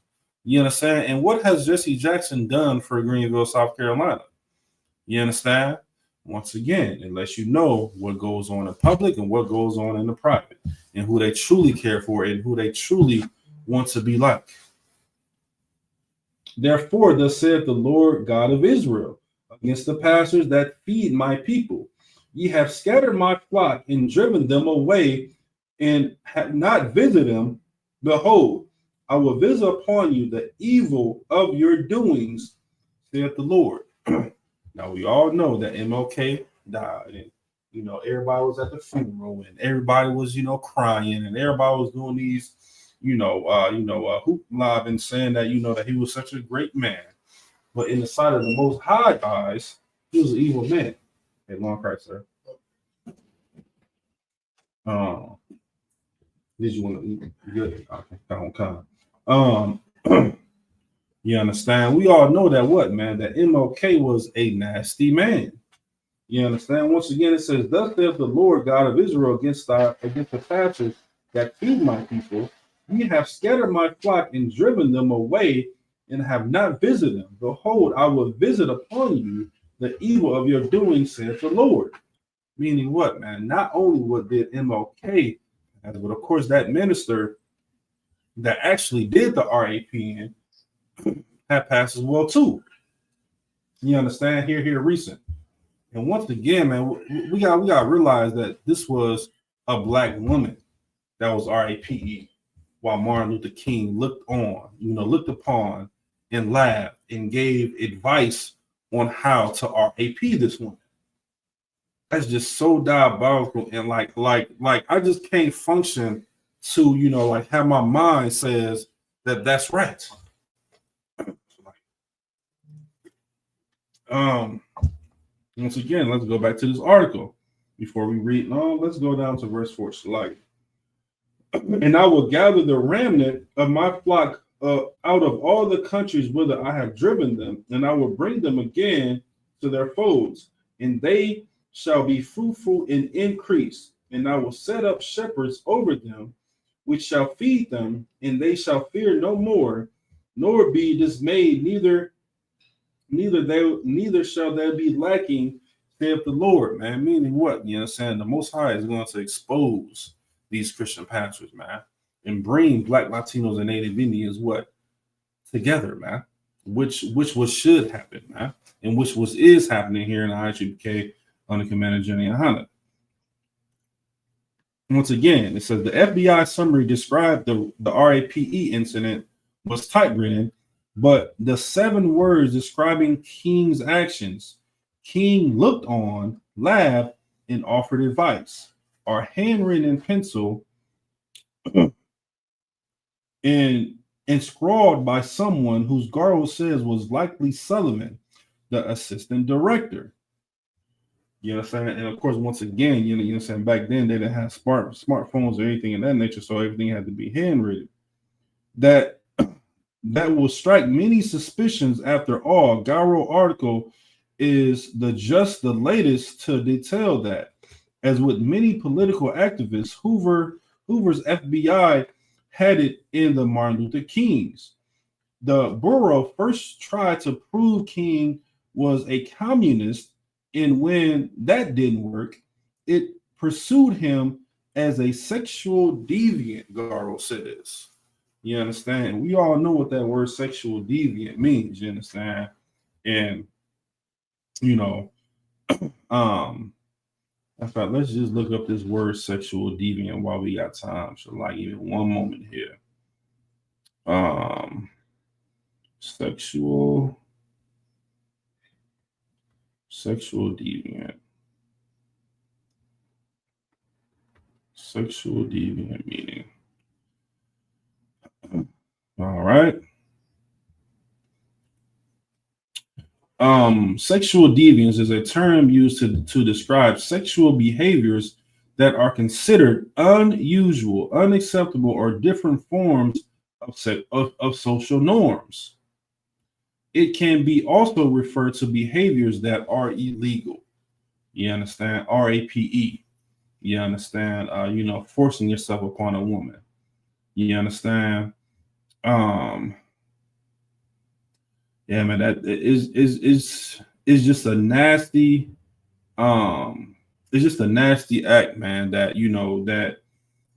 You understand? And what has Jesse Jackson done for Greenville, South Carolina? You understand? Once again, it lets you know what goes on in public and what goes on in the private, and who they truly care for and who they truly want to be like. Therefore, thus saith the Lord God of Israel, against the pastors that feed my people. Ye have scattered my flock and driven them away, and have not visited them. Behold, I will visit upon you the evil of your doings, saith the Lord. Now we all know that MLK died, and everybody was at the funeral, and everybody was crying, and everybody was doing these hoop lob and saying that that he was such a great man. but in the sight of the Most High eyes, he was an evil man. Hey, long Christ, sir. Um, did you want to eat? Good. Okay, come. You understand? We all know that what, man? That MLK was a nasty man. You understand? Once again, it says, "Thus saith the Lord God of Israel against the pastors that feed my people. Ye have scattered my flock and driven them away, and have not visited them. Behold, I will visit upon you the evil of your doing, saith the Lord." Meaning what, man? Not only what did MLK, but of course that minister that actually did the RAPN had passed as well too. You understand? Here, recent. And once again, man, we got to realize that this was a black woman that was RAPE, while Martin Luther King looked upon and laughed and gave advice on how to RAP this woman. That's just so diabolical, and like I just can't function to like how my mind says that that's right. Once again, let's go back to this article before we read. No, let's go down to verse 4. Like, and I will gather the remnant of my flock out of all the countries whither I have driven them, and I will bring them again to their folds, and they shall be fruitful and increase. And I will set up shepherds over them, which shall feed them, and they shall fear no more, nor be dismayed, neither shall there be lacking, saith the Lord, man. Meaning what? You know what I'm saying? The Most High is going to expose these Christian pastors, man, and bring Black, Latinos, and Native Indians together, man. Which should happen, man, and which is happening here in the IHBK under Commander Jenny Ahana. Once again, it says the FBI summary described the RAPE incident was typewritten, but the 7 words describing King's actions, King looked on, laughed, and offered advice, are handwritten in pencil and scrawled by someone whose Garro says was likely Sullivan, the assistant director. You know what I'm saying? And of course, once again, you know what I'm saying, back then they didn't have smartphones or anything of that nature, so everything had to be handwritten. That will strike many suspicions. After all, Garro article is the latest to detail that. As with many political activists, Hoover's FBI had it in the Martin Luther Kings. The Bureau first tried to prove King was a communist, and when that didn't work, it pursued him as a sexual deviant, Garro says. You understand? We all know what that word sexual deviant means, you understand? And, in fact, let's just look up this word sexual deviant while we got time. So, like, even one moment here. Sexual deviant. Sexual deviant meaning. All right. Sexual deviance is a term used to describe sexual behaviors that are considered unusual, unacceptable, or different forms of social norms. It can be also referred to behaviors that are illegal. You understand? RAPE. You understand? Forcing yourself upon a woman. You understand? Yeah, man, that is just a nasty, it's just a nasty act, man, that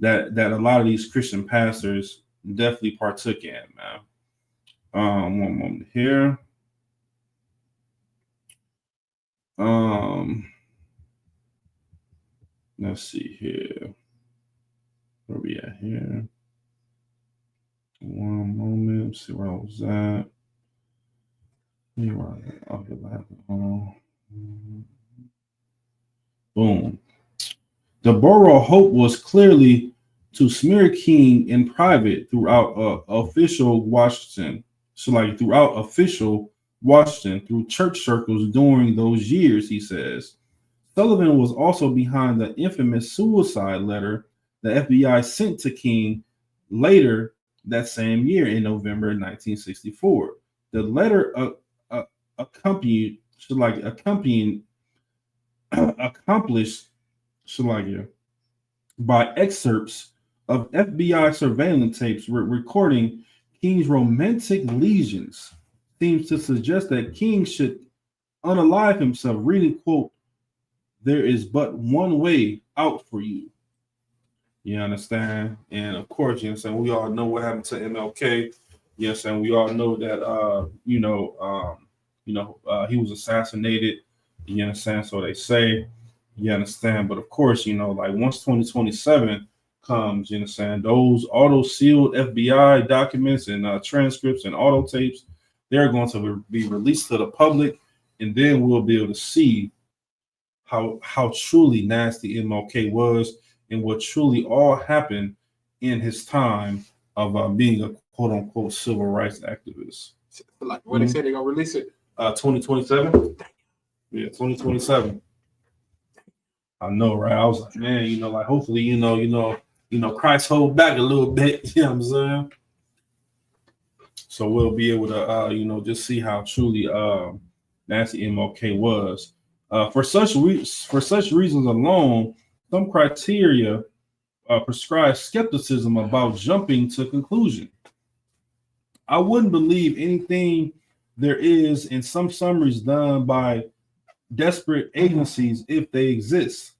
that a lot of these Christian pastors definitely partook in, man. One moment here. Let's see here. Where we at here? One moment. Let's see where I was at. Boom. The borough hope was clearly to smear King in private throughout official Washington. So, like, throughout official Washington through church circles during those years, he says. Sullivan was also behind the infamous suicide letter the FBI sent to King later that same year in November 1964. The letter accompanied accompanying accomplished Shalagia by excerpts of FBI surveillance tapes recording King's romantic lesions seems to suggest that King should unalive himself, reading, quote, "There is but one way out for you." You understand? And of course, you understand, we all know what happened to MLK. Yes, and we all know that he was assassinated. You understand? So they say, you understand. But of course, like once 2027 comes, you understand, all those sealed FBI documents and transcripts and auto tapes, they're going to be released to the public, and then we'll be able to see how truly nasty MLK was and what truly all happened in his time of being a quote unquote civil rights activist. Like what they say they're gonna release it? 2027. Yeah, 2027. I know, right? I was like, man, like hopefully, Christ hold back a little bit. You know what I'm saying? So we'll be able to, just see how truly nasty MLK was. For such reasons alone, some criteria prescribe skepticism about jumping to conclusion. I wouldn't believe anything there is in some summaries done by desperate agencies if they exist.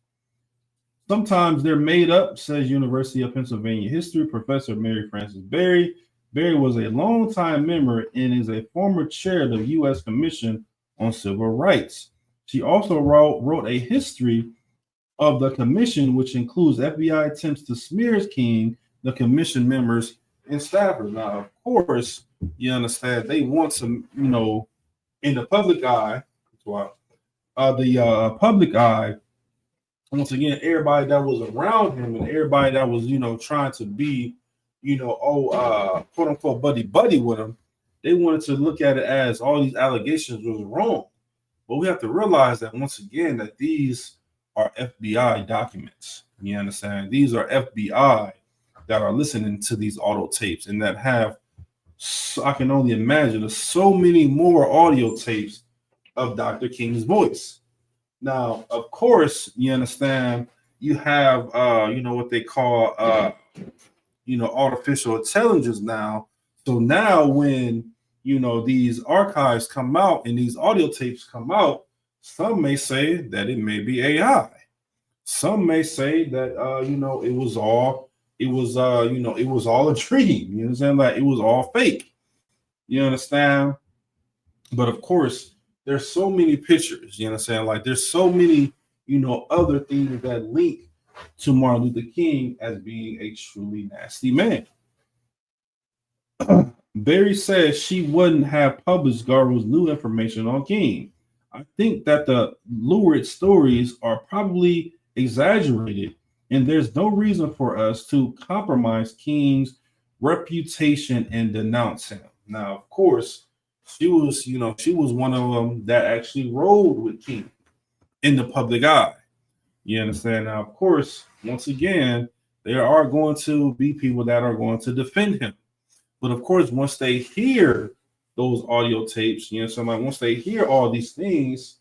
Sometimes they're made up, says University of Pennsylvania history professor Mary Frances Berry. Berry was a longtime member and is a former chair of the U.S. Commission on Civil Rights. She also wrote a history of the commission, which includes FBI attempts to smear King, the commission members, and staffers. Now, of course, you understand they want some, in the public eye, public eye. Once again, everybody that was around him and everybody that was, trying to be, quote unquote buddy with him, they wanted to look at it as all these allegations was wrong. But we have to realize that once again that these are FBI documents. You understand? These are FBI that are listening to these auto tapes and that have, I can only imagine, so many more audio tapes of Dr. King's voice. Now, of course, you understand, you have, what they call, artificial intelligence now. So now when, these archives come out and these audio tapes come out, some may say that it may be AI. Some may say that, it was all a dream. You understand? Like it was all fake. You understand? But of course, there's so many pictures. You understand? Like there's so many, other things that link to Martin Luther King as being a truly nasty man. Berry says she wouldn't have published Garville's new information on King. I think that the lurid stories are probably exaggerated, and there's no reason for us to compromise King's reputation and denounce him. Now, of course, she was one of them that actually rolled with King in the public eye. You understand? Now, of course, once again, there are going to be people that are going to defend him. But of course, once they hear those audio tapes, once they hear all these things,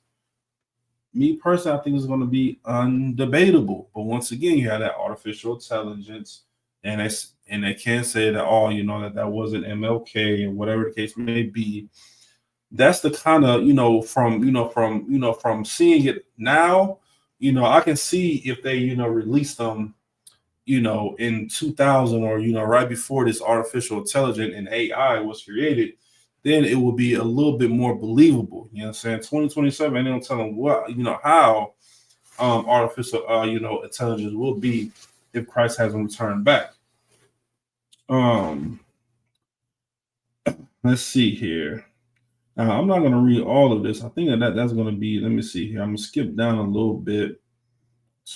me personally, I think it's going to be undebatable. But once again, you have that artificial intelligence, and they can't say that that wasn't MLK and whatever the case may be. That's the kind of from seeing it now, I can see if they release them in 2000 or right before this artificial intelligence and AI was created, then it will be a little bit more believable. You know what I'm saying? 2027, they don't tell them what how artificial intelligence will be if Christ hasn't returned back. Let's see here. Now, I'm not going to read all of this. I think that's going to be, let me see here. I'm going to skip down a little bit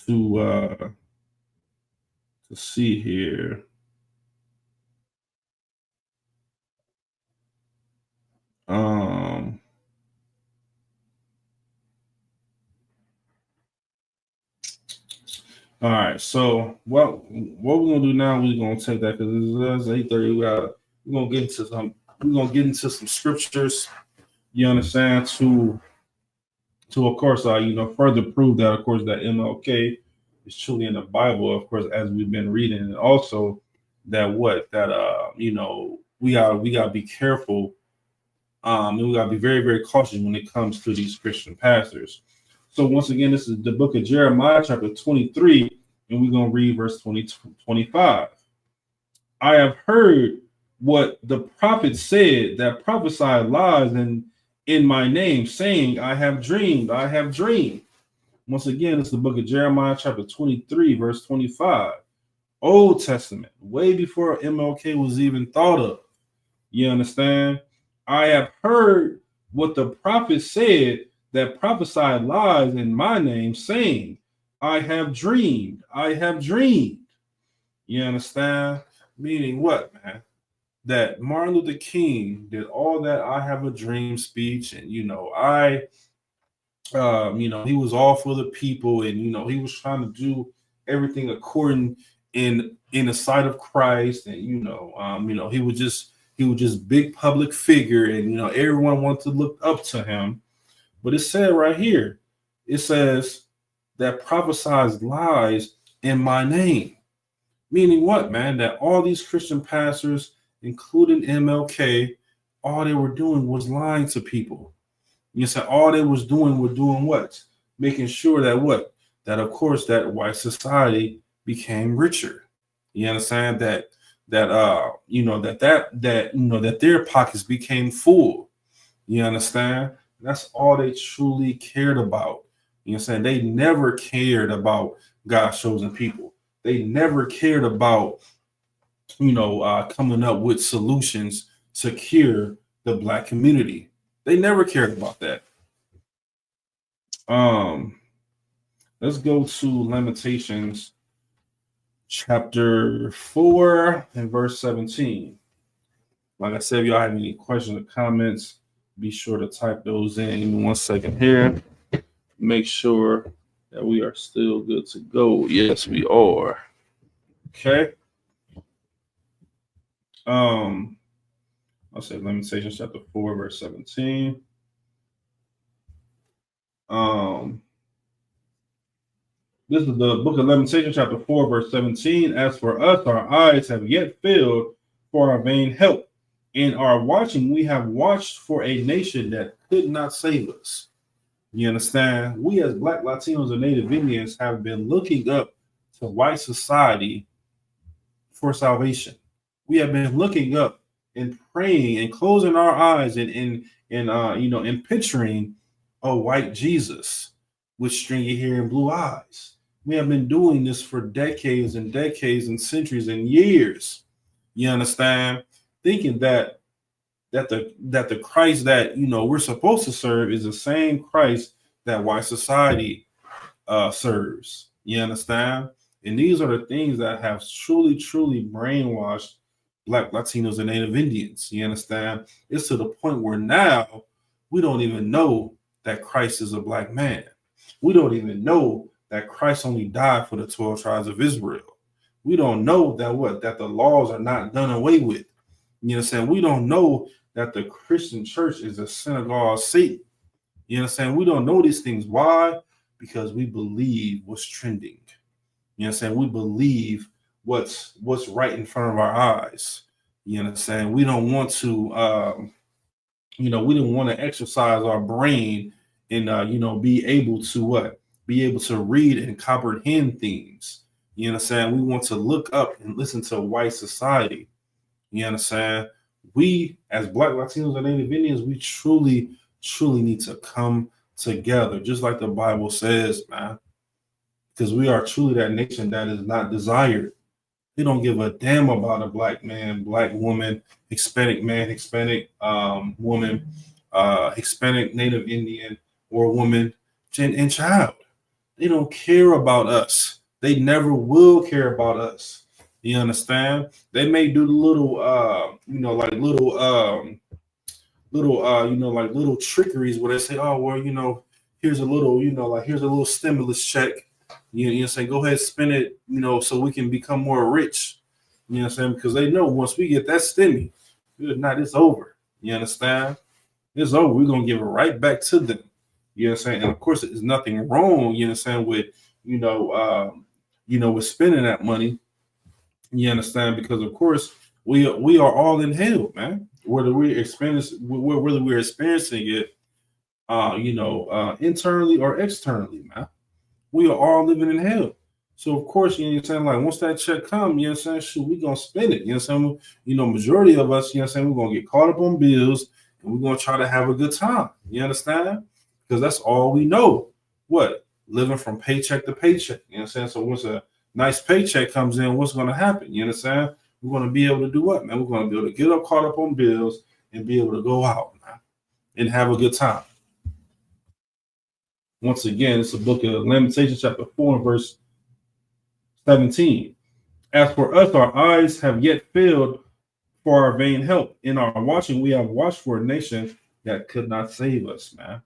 to see here. All right. So what we're gonna do now? We're gonna take that because it's 8:30. We're gonna get into some. We're gonna get into some scriptures. You understand? To of course, further prove that of course that MLK is truly in the Bible. Of course, as we've been reading, and also that what that we gotta be careful. And we gotta be very very cautious when it comes to these Christian pastors. So once again, this is the book of Jeremiah, chapter 23, and we're gonna read verse 25. I have heard what the prophet said that prophesied lies in my name, saying, I have dreamed, I have dreamed. Once again, it's the book of Jeremiah, chapter 23, verse 25. Old Testament, way before MLK was even thought of. You understand? I have heard what the prophet said that prophesied lies in my name, saying, I have dreamed, I have dreamed. You understand? Meaning what, man? That Martin Luther King did all that I have a dream speech, and he was all for the people, and he was trying to do everything according in the sight of Christ, and he was just big public figure, and everyone wanted to look up to him. But it said right here, it says that prophesies lies in my name. Meaning what, man? That all these Christian pastors, including MLK, all they were doing was lying to people. You said all they were doing what? Making sure that what? That of course that white society became richer. You understand that their pockets became full. You understand? That's all they truly cared about. You know what I'm saying? They never cared about God's chosen people. They never cared about, coming up with solutions to cure the black community. They never cared about that. Um, let's go to Lamentations chapter 4 and verse 17. Like I said, if y'all have any questions or comments, be sure to type those in. Give me 1 second here. Make sure that we are still good to go. Yes, we are. Okay. I'll say Lamentations chapter 4, verse 17. This is the book of Lamentations, chapter 4, verse 17. As for us, our eyes have yet filled for our vain help. In our watching, we have watched for a nation that could not save us. You understand? We as Black, Latinos, and Native Indians have been looking up to white society for salvation. We have been looking up and praying and closing our eyes and picturing a white Jesus with stringy hair and blue eyes. We have been doing this for decades and decades and centuries and years. You understand? Thinking that the Christ that we're supposed to serve is the same Christ that white society serves. You understand? And these are the things that have truly, truly brainwashed Black, Latinos, and Native Indians. You understand? It's to the point where now we don't even know that Christ is a black man. We don't even know that Christ only died for the 12 tribes of Israel. We don't know that the laws are not done away with. You know what I'm saying? We don't know that the Christian church is a synagogue of Satan. You know what I'm saying? We don't know these things. Why? Because we believe what's trending. You know what I'm saying? We believe what's right in front of our eyes. You know what I'm saying? We don't want to we didn't want to exercise our brain and be able to what? Be able to read and comprehend things. You know what I'm saying? We want to look up and listen to white society. You understand? We, as Black, Latinos, and Native Indians, we truly, truly need to come together, just like the Bible says, man. Because we are truly that nation that is not desired. They don't give a damn about a black man, black woman, Hispanic man, Hispanic woman, Hispanic Native Indian or woman, and child. They don't care about us. They never will care about us. You understand? They may do the little, little trickeries where they say, oh, well, here's a little, here's a little stimulus check. You know, say go ahead, spend it, so we can become more rich. You know what I'm saying? Because they know once we get that stimmy, good night, it's over. You understand? It's over. We're gonna give it right back to them. You know what I'm saying? And of course, there's nothing wrong, you know what I'm saying, with with spending that money. You understand? Because of course we are all in hell, man. Whether we're experiencing it internally or externally, man. We are all living in hell. So of course, you know what I'm saying, like once that check comes, you know what I'm saying, shoot, we gonna spend it. You know what I'm saying? Majority of us, you know what I'm saying, we're gonna get caught up on bills and we're gonna try to have a good time. You understand? Because that's all we know. What? Living from paycheck to paycheck. You know what I'm saying? So once a nice paycheck comes in, what's gonna happen? You understand? We're gonna be able to do what, man? We're gonna be able to get up caught up on bills and be able to go out, man, and have a good time. Once again, it's a book of Lamentations, chapter 4, and verse 17. As for us, our eyes have yet failed for our vain help. In our watching, we have watched for a nation that could not save us, man.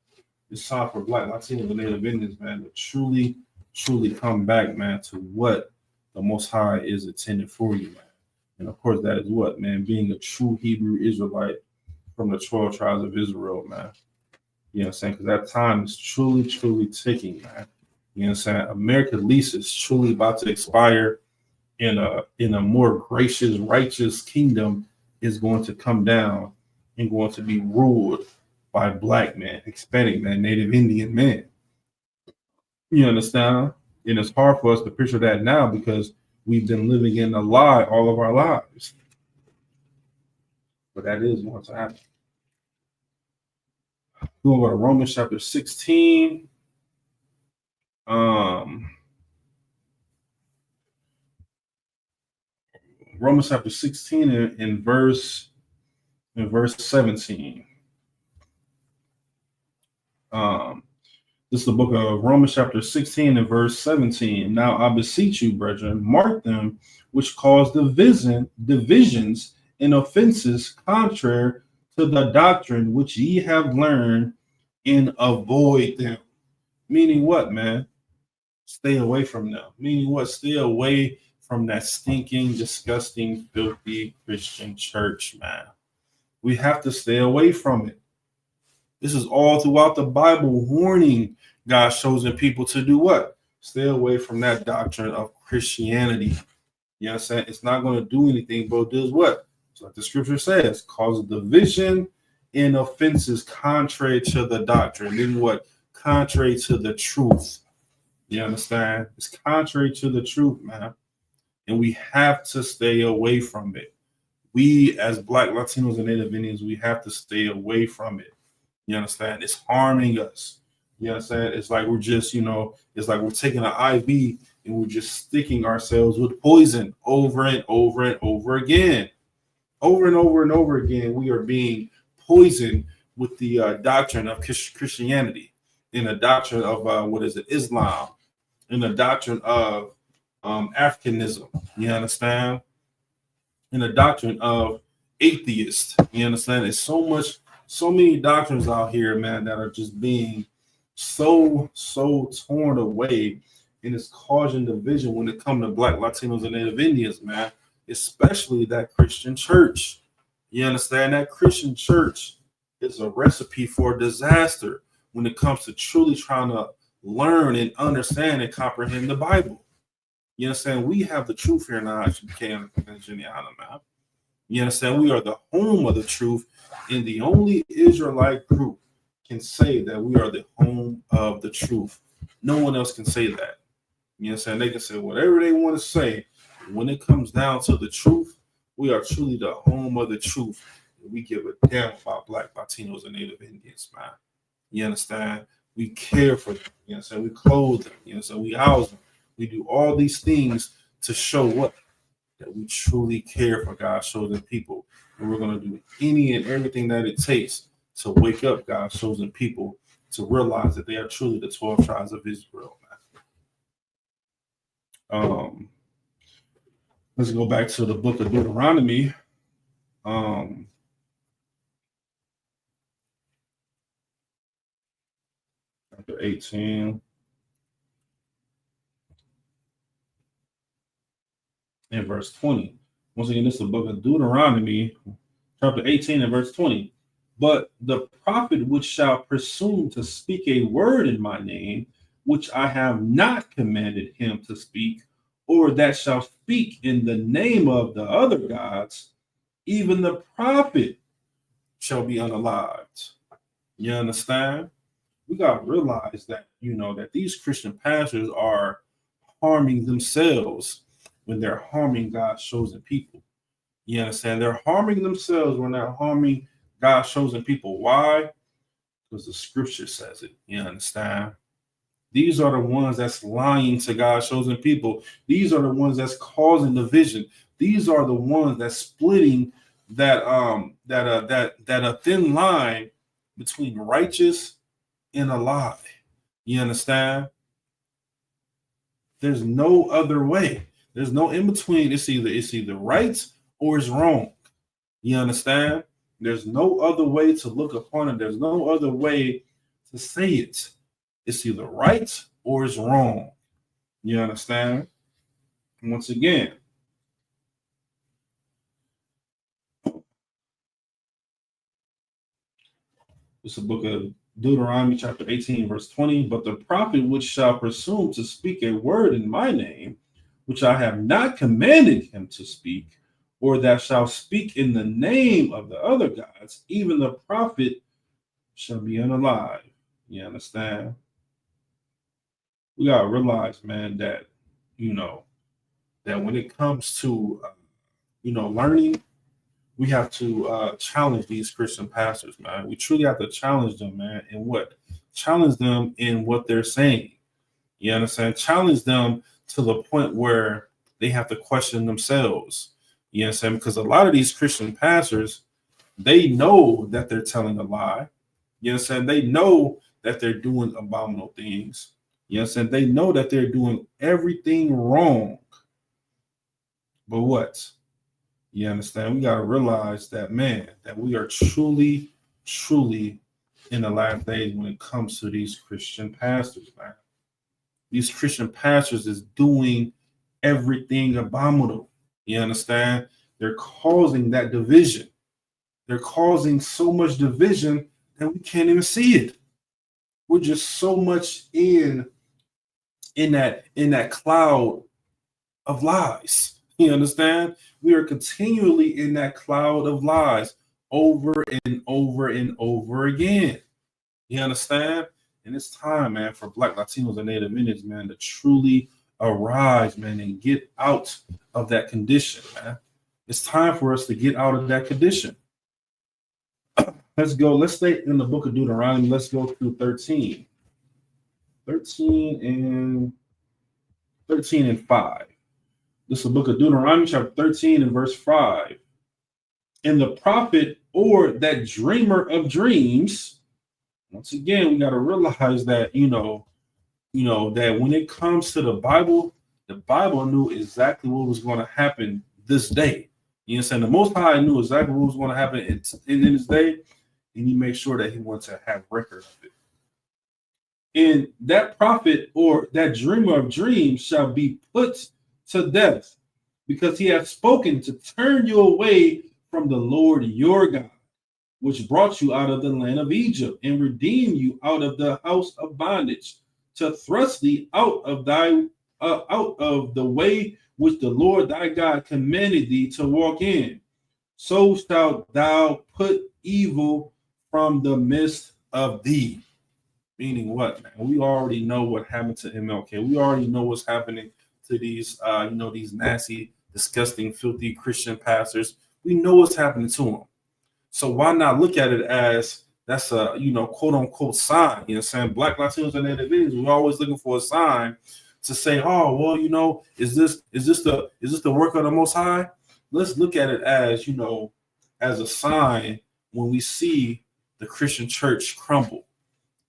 It's time for Black, Latino, and Native Indians, man, to truly, truly come back, man, to what the Most High is intended for you, man. And of course, that is what, man, being a true Hebrew Israelite from the 12 tribes of Israel, man. You know what I'm saying? Because that time is truly, truly ticking, man. You know what I'm saying? America's lease is truly about to expire, in a more gracious, righteous kingdom is going to come down and going to be ruled by Black men, Hispanic men, Native Indian men. You understand? And it's hard for us to picture that now because we've been living in a lie all of our lives. But that is going to happen. We'll go to Romans chapter 16. Romans chapter 16 in verse 17. This is the book of Romans chapter 16 and verse 17. Now I beseech you, brethren, mark them which cause divisions and offenses contrary to the doctrine which ye have learned, and avoid them. Meaning what, man? Stay away from them. Meaning what? Stay away from that stinking, disgusting, filthy Christian church, man. We have to stay away from it. This is all throughout the Bible, warning God's chosen people to do what? Stay away from that doctrine of Christianity. You know what I'm saying? It's not going to do anything, but it does what? It's like the scripture says, cause division and offenses contrary to the doctrine. Then what? Contrary to the truth. You understand? It's contrary to the truth, man. And we have to stay away from it. We, as Black, Latinos, and Native Indians, we have to stay away from it. You understand? It's harming us. You understand? It's like we're just, it's like we're taking an IV and we're just sticking ourselves with poison over and over and over again. Over and over and over again, we are being poisoned with the doctrine of Christianity, in the doctrine of Islam, in the doctrine of Africanism. You understand? In the doctrine of atheists. You understand? It's so many doctrines out here, man, that are just being so torn away, and it's causing division when it comes to Black, Latinos, and Native Indians, man. Especially that Christian church. You understand? That Christian church is a recipe for disaster when it comes to truly trying to learn and understand and comprehend the Bible. You understand? We have the truth here now, man. You understand? We are the home of the truth, and the only Israelite group can say that we are the home of the truth. No one else can say that. You understand? They can say whatever they want to say. When it comes down to the truth, we are truly the home of the truth. We give a damn about Black, Latinos, and Native Indians, man. You understand? We care for them. You understand? We clothe them. You understand? We house them. We do all these things to show what? That we truly care for God's chosen people. And we're going to do any and everything that it takes to wake up God's chosen people to realize that they are truly the 12 tribes of Israel, man. Let's go back to the book of Deuteronomy. Chapter 18. and verse 20. Once again, this is the book of Deuteronomy, chapter 18 and verse 20. But the prophet which shall presume to speak a word in my name, which I have not commanded him to speak, or that shall speak in the name of the other gods, even the prophet shall be unalived. You understand? We got to realize that, that these Christian pastors are harming themselves when they're harming God's chosen people. You understand? They're harming themselves when they're harming God's chosen people. Why? Because the scripture says it. You understand? These are the ones that's lying to God's chosen people. These are the ones that's causing division. These are the ones that's splitting that a thin line between righteous and a lie. You understand? There's no other way. There's no in between. It's either right or it's wrong. You understand? There's no other way to look upon it. There's no other way to say it. It's either right or it's wrong. You understand? Once again, it's the book of Deuteronomy chapter 18, verse 20. But the prophet which shall presume to speak a word in my name, which I have not commanded him to speak, or that shall speak in the name of the other gods, even the prophet shall be unalive. You understand? We gotta realize, man, that that when it comes to learning, we have to challenge these Christian pastors, man. We truly have to challenge them, man. In what? Challenge them in what they're saying. You understand? Challenge them to the point where they have to question themselves. You understand? Because a lot of these Christian pastors, they know that they're telling a lie. You understand? They know that they're doing abominable things. You understand? They know that they're doing everything wrong. But what? You understand? We got to realize that, man, that we are truly, truly in the last days when it comes to these Christian pastors, man. These Christian pastors is doing everything abominable. You understand? They're causing that division. They're causing so much division that we can't even see it. We're just so much in that cloud of lies. You understand? We are continually in that cloud of lies over and over and over again. You understand? And it's time, man, for Black, Latinos, and Native Indians, man, to truly arise, man, and get out of that condition, man. It's time for us to get out of that condition. Let's go. Let's stay in the book of Deuteronomy. Let's go through 13 and 5. This is the book of Deuteronomy, chapter 13 and verse 5. And the prophet or that dreamer of dreams, once again, we got to realize that, that when it comes to the Bible knew exactly what was going to happen this day. You understand? The Most High knew exactly what was going to happen in this day, and he made sure that he wanted to have record of it. And that prophet or that dreamer of dreams shall be put to death, because he hath spoken to turn you away from the Lord your God, which brought you out of the land of Egypt and redeemed you out of the house of bondage, to thrust thee out of the way which the Lord thy God commanded thee to walk in. So shalt thou put evil from the midst of thee. Meaning what, man? We already know what happened to MLK. We already know what's happening to these, these nasty, disgusting, filthy Christian pastors. We know what's happening to them. So why not look at it as that's a, quote unquote sign? You know what I'm saying? Black, Latinos, and Native Indians, we're always looking for a sign to say, oh, well, is this the work of the Most High? Let's look at it as, as a sign when we see the Christian church crumble.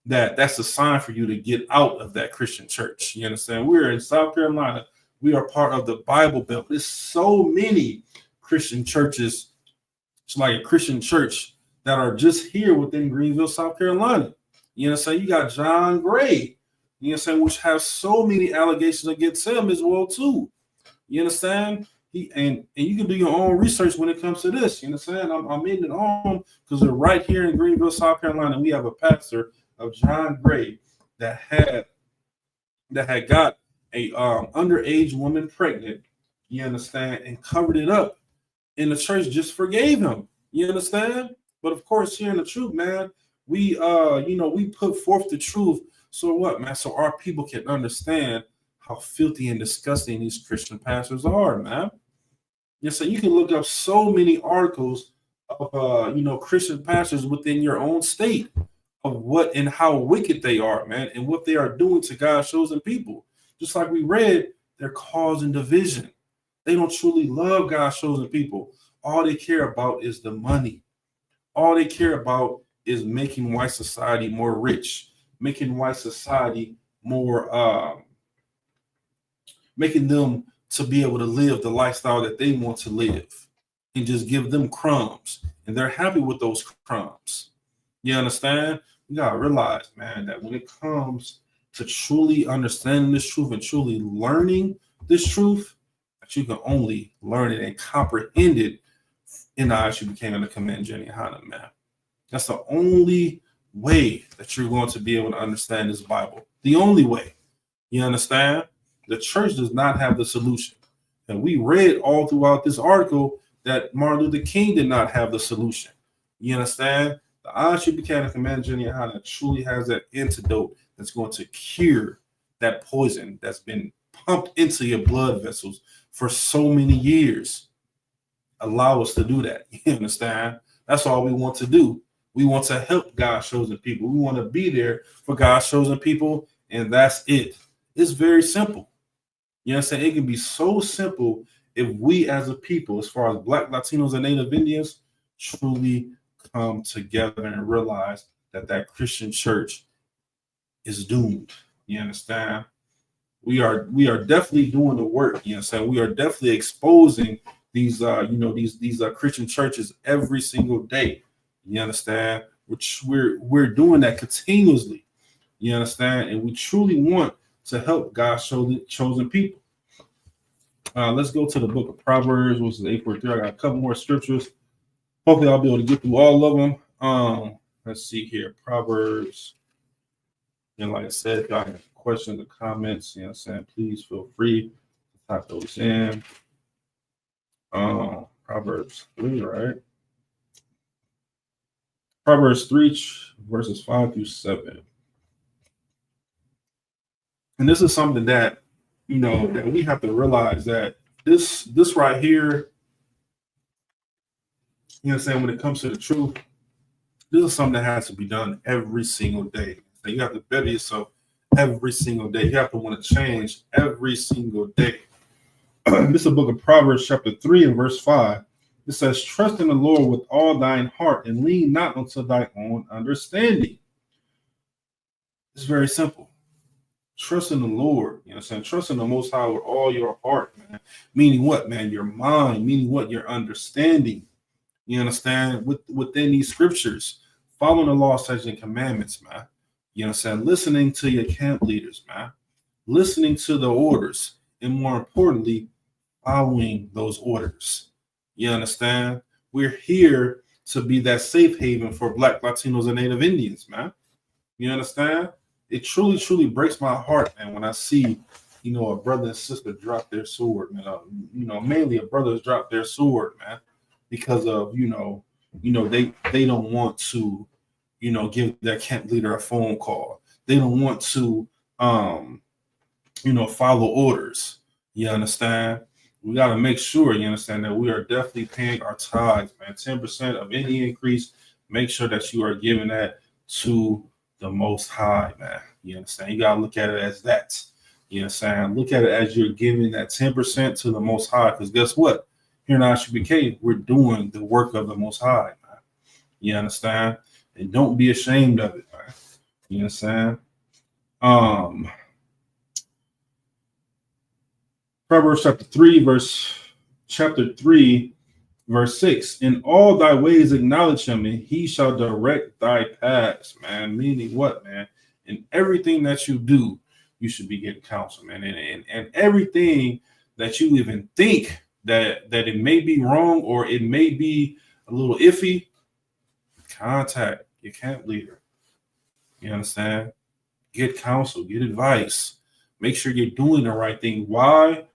That's a sign for you to get out of that Christian church. You understand? We're in South Carolina. We are part of the Bible Belt. There's so many Christian churches. It's like a Christian church that are just here within Greenville, South Carolina. You know what I'm saying? You got John Gray, you know what I'm saying, which has so many allegations against him as well, too. You understand? And you can do your own research when it comes to this. You know what I'm saying? I'm in it home because we're right here in Greenville, South Carolina. We have a pastor of John Gray that had got a underage woman pregnant. You understand? And covered it up. And the church just forgave him. You understand? But of course, hearing the truth, man, we we put forth the truth. So what, man? So our people can understand how filthy and disgusting these Christian pastors are, man. Yes, so you can look up so many articles of Christian pastors within your own state of what and how wicked they are, man, and what they are doing to God's chosen people. Just like we read, they're causing division. They don't truly love God's chosen people. All they care about is the money. All they care about is making white society more rich, making white society more, making them to be able to live the lifestyle that they want to live and just give them crumbs. And they're happy with those crumbs. You understand? You got to realize, man, that when it comes to truly understanding this truth and truly learning this truth, that you can only learn it and comprehend it in the eyes you became in the command Jenny Hannah, man. That's the only way that you're going to be able to understand this Bible. The only way. You understand? The church does not have the solution. And we read all throughout this article that Martin Luther King did not have the solution. You understand? The eyes you became a command Jenny Hannah truly has that antidote that's going to cure that poison that's been pumped into your blood vessels for so many years. Allow us to do that. You understand? That's all we want to do. We want to help God's chosen people. We want to be there for God's chosen people, and that's it. It's very simple. You know what I'm saying? It can be so simple if we as a people, as far as Black, Latinos, and Native Indians, truly come together and realize that Christian church is doomed. You understand? We are definitely doing the work. You know what I'm saying? We are definitely exposing these Christian churches every single day. You understand? Which we're doing that continuously. You understand? And we truly want to help God's chosen people. Let's go to the book of Proverbs, which is 8:43. I got a couple more scriptures. Hopefully, I'll be able to get through all of them. Let's see here. Proverbs. And like I said, if y'all have questions or comments, you know what I'm saying, please feel free to type those in. Proverbs 3, right? Proverbs 3, verses 5 through 7. And this is something that, that we have to realize that this right here, you know what I'm saying, when it comes to the truth, this is something that has to be done every single day. So you have to better yourself every single day. You have to want to change every single day. This is a book of Proverbs chapter 3 and verse 5. It says, trust in the Lord with all thine heart and lean not unto thy own understanding. It's very simple. Trust in the Lord, you know what I'm saying? Trust in the Most High with all your heart, man. Meaning what, man? Your mind, meaning what? Your understanding. You understand? Within these scriptures, following the law, statutes, and commandments, man. You know what I'm saying? Listening to your camp leaders, man. Listening to the orders, and more importantly, following those orders. You understand? We're here to be that safe haven for Black, Latinos, and Native Indians, man. You understand? It truly, truly breaks my heart, man, when I see, a brother and sister drop their sword, man. Mainly a brother's drop their sword, man, because of, they don't want to, give their camp leader a phone call. They don't want to, follow orders. You understand? We got to make sure, you understand, that we are definitely paying our tithes, man. 10% of any increase, make sure that you are giving that to the Most High, man. You understand? You got to look at it as that. You understand? Look at it as you're giving that 10% to the Most High, because guess what? Here in ISUBK, we're doing the work of the Most High, man. You understand? And don't be ashamed of it, man. You understand? Proverbs chapter 3, verse 6. In all thy ways acknowledge him, and he shall direct thy paths, man. Meaning what, man? In everything that you do, you should be getting counsel, man. And everything that you even think that it may be wrong or it may be a little iffy, contact your camp leader. You understand? Get counsel, get advice. Make sure you're doing the right thing. Why?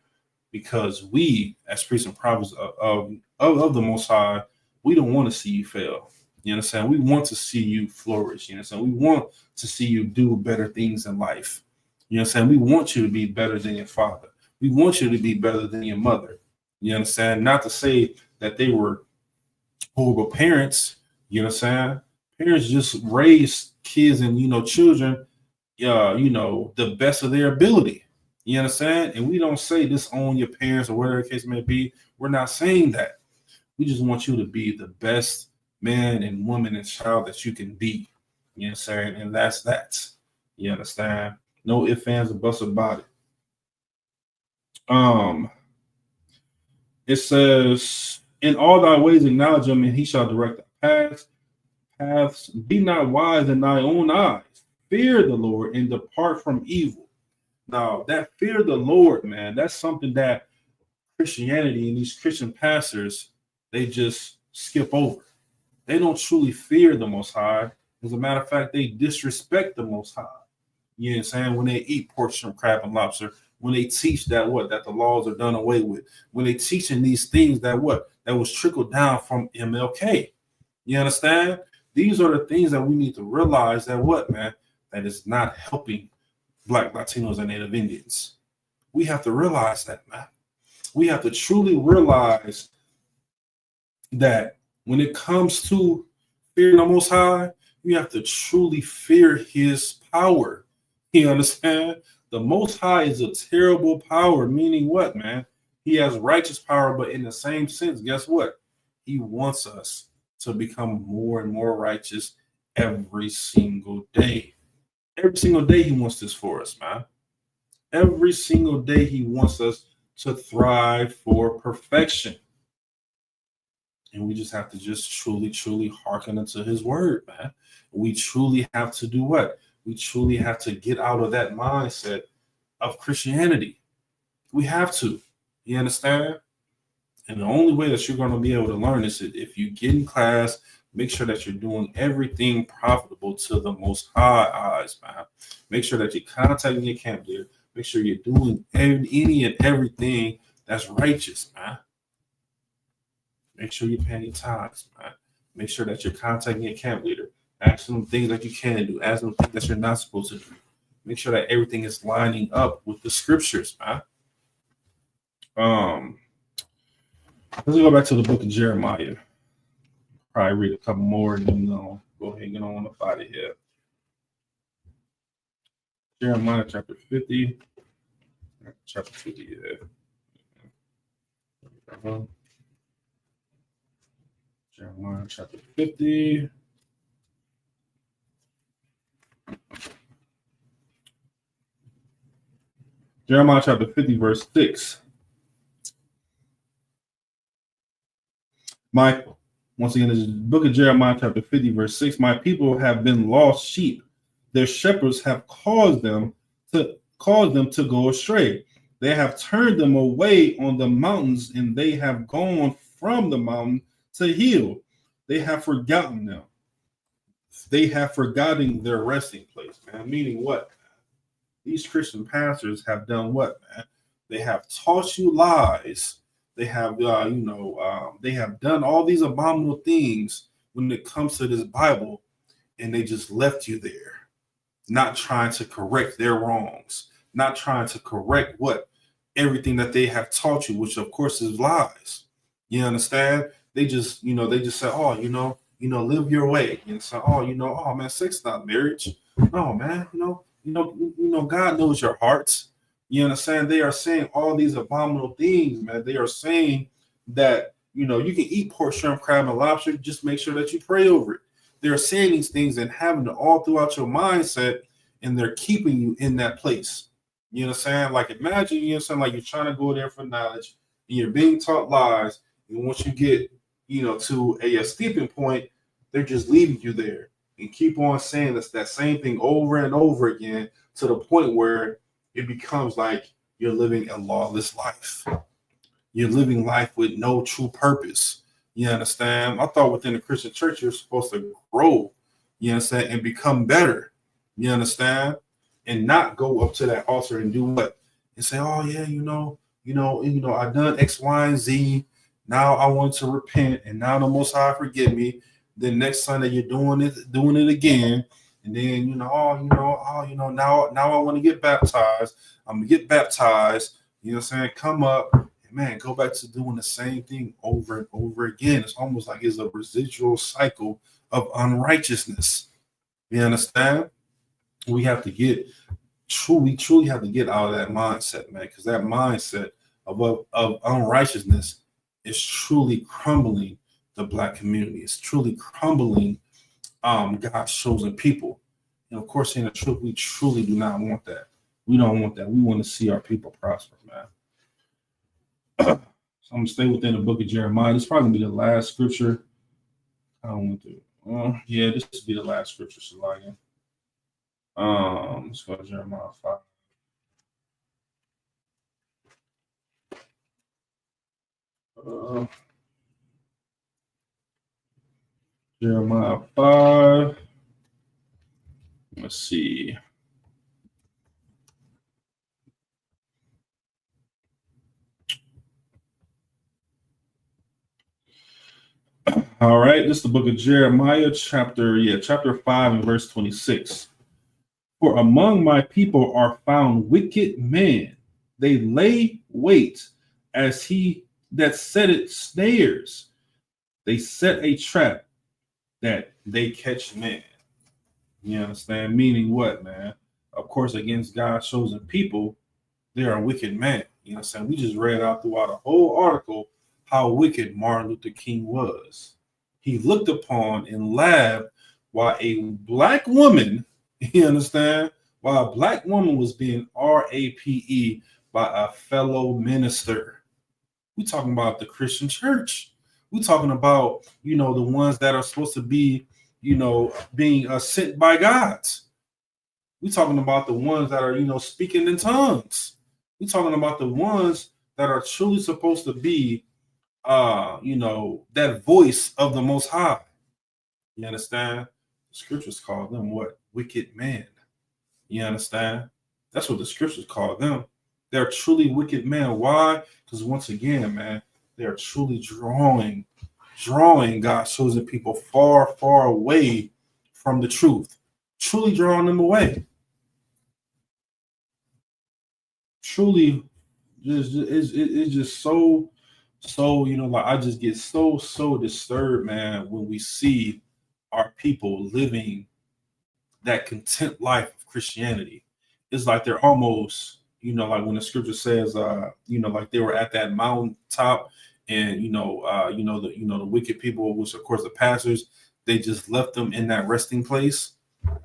Because we, as priests and prophets of the Most High, we don't want to see you fail. You understand? We want to see you flourish. You understand? We want to see you do better things in life. You understand? We want you to be better than your father. We want you to be better than your mother. You understand? Not to say that they were horrible parents. You understand? Parents just raise kids and children, the best of their ability. You understand? And we don't say disown your parents or whatever the case may be. We're not saying that. We just want you to be the best man and woman and child that you can be. You understand? And that's that. You understand? No ifs, ands, or buts about it. It says, in all thy ways acknowledge him, and he shall direct thy paths. Be not wise in thy own eyes. Fear the Lord and depart from evil. Now, that fear of the Lord, man, that's something that Christianity and these Christian pastors, they just skip over. They don't truly fear the Most High. As a matter of fact, they disrespect the Most High. You know what I'm saying? When they eat pork, shrimp, crab, and lobster, when they teach that the laws are done away with, when they teaching these things that was trickled down from MLK. You understand? These are the things that we need to realize that that is not helping Black, Latinos, and Native Indians. We have to realize that, man. We have to truly realize that when it comes to fearing the Most High, you have to truly fear his power. You understand? The Most High is a terrible power, meaning what, man? He has righteous power, but in the same sense, guess what? He wants us to become more and more righteous every single day. Every single day he wants this for us, man. Every single day he wants us to thrive for perfection. And we just have to just truly, truly hearken unto his word, man. We truly have to do what? We truly have to get out of that mindset of Christianity. We have to. You understand? And the only way that you're going to be able to learn is if you get in class, make sure that you're doing everything profitable to the Most High eyes, man. Make sure that you're contacting your camp leader. Make sure you're doing any and everything that's righteous, man. Make sure you're paying your tithes, man. Make sure that you're contacting your camp leader. Ask them things that you can do. Ask them things that you're not supposed to do. Make sure that everything is lining up with the scriptures, man. Let's go back to the book of Jeremiah. Probably read a couple more and then go ahead and get on up out of here. Jeremiah chapter 50. Chapter 50, yeah. Jeremiah chapter 50. Jeremiah chapter 50, verse 6. Once again, this is the book of Jeremiah chapter 50, verse 6. My people have been lost sheep. Their shepherds have caused them to go astray. They have turned them away on the mountains, and they have gone from the mountain to hill. They have forgotten them. They have forgotten their resting place, man. Meaning what? These Christian pastors have done what, man? They have taught you lies. They have, they have done all these abominable things when it comes to this Bible, and they just left you there, not trying to correct their wrongs, not trying to correct everything that they have taught you, which of course is lies. You understand? They just say, live your way. And say, oh man, sex is not marriage. No, man, God knows your hearts. You understand? They are saying all these abominable things, man. They are saying that, you can eat pork, shrimp, crab, and lobster. Just make sure that you pray over it. They're saying these things and having it all throughout your mindset, and they're keeping you in that place. You understand? Like imagine, like you're trying to go there for knowledge, and you're being taught lies. And once you get, to a steeping point, they're just leaving you there and keep on saying that same thing over and over again to the point where it becomes like you're living a lawless life. You You're living life with no true purpose. You understand? I thought within the Christian church you're supposed to grow, you understand, and become better. You understand? And not go up to that altar and do what? And say, oh yeah, I done X, Y, and Z. Now I want to repent, and now the Most High forgive me. Then next Sunday you're doing it again, and then now I want to get baptized. I'm gonna get baptized. You know what I'm saying? Come up, and man, go back to doing the same thing over and over again. It's almost like it's a residual cycle of unrighteousness. You understand? We have to get truly have to get out of that mindset, man, because that mindset of unrighteousness is truly crumbling the Black community. It's truly crumbling God's chosen people. And of course, in the truth, we truly do not want that. We don't want that. We want to see our people prosper, man. So I'm gonna stay within the book of Jeremiah. This is probably gonna be the last scripture. I don't want to. This will be the last scripture, Shalagan. Let's go to Jeremiah 5. Jeremiah 5. Let's see. All right, this is the book of Jeremiah, chapter 5 and verse 26. For among my people are found wicked men. They lay wait as he that setteth snares. They set a trap that they catch men. You understand? Meaning what, man? Of course, against God's chosen people, they are wicked men. You know what I'm saying? We just read out throughout a whole article how wicked Martin Luther King was. He looked upon and laughed while a Black woman, you understand, while a Black woman was being RAPE by a fellow minister. We're talking about the Christian church. We're talking about, the ones that are supposed to be, being sent by God. We're talking about the ones that are, speaking in tongues. We're talking about the ones that are truly supposed to be, that voice of the Most High. You understand? The scriptures call them what? Wicked men. You understand? That's what the scriptures call them. They're truly wicked men. Why? Because once again, man, they're truly drawing God's chosen people far, far away from the truth. Truly drawing them away. Truly, it's just so, like I just get so disturbed, man, when we see our people living that content life of Christianity. It's like they're almost, like when the scripture says, like they were at that mountaintop, and the wicked people, which of course the pastors, they just left them in that resting place.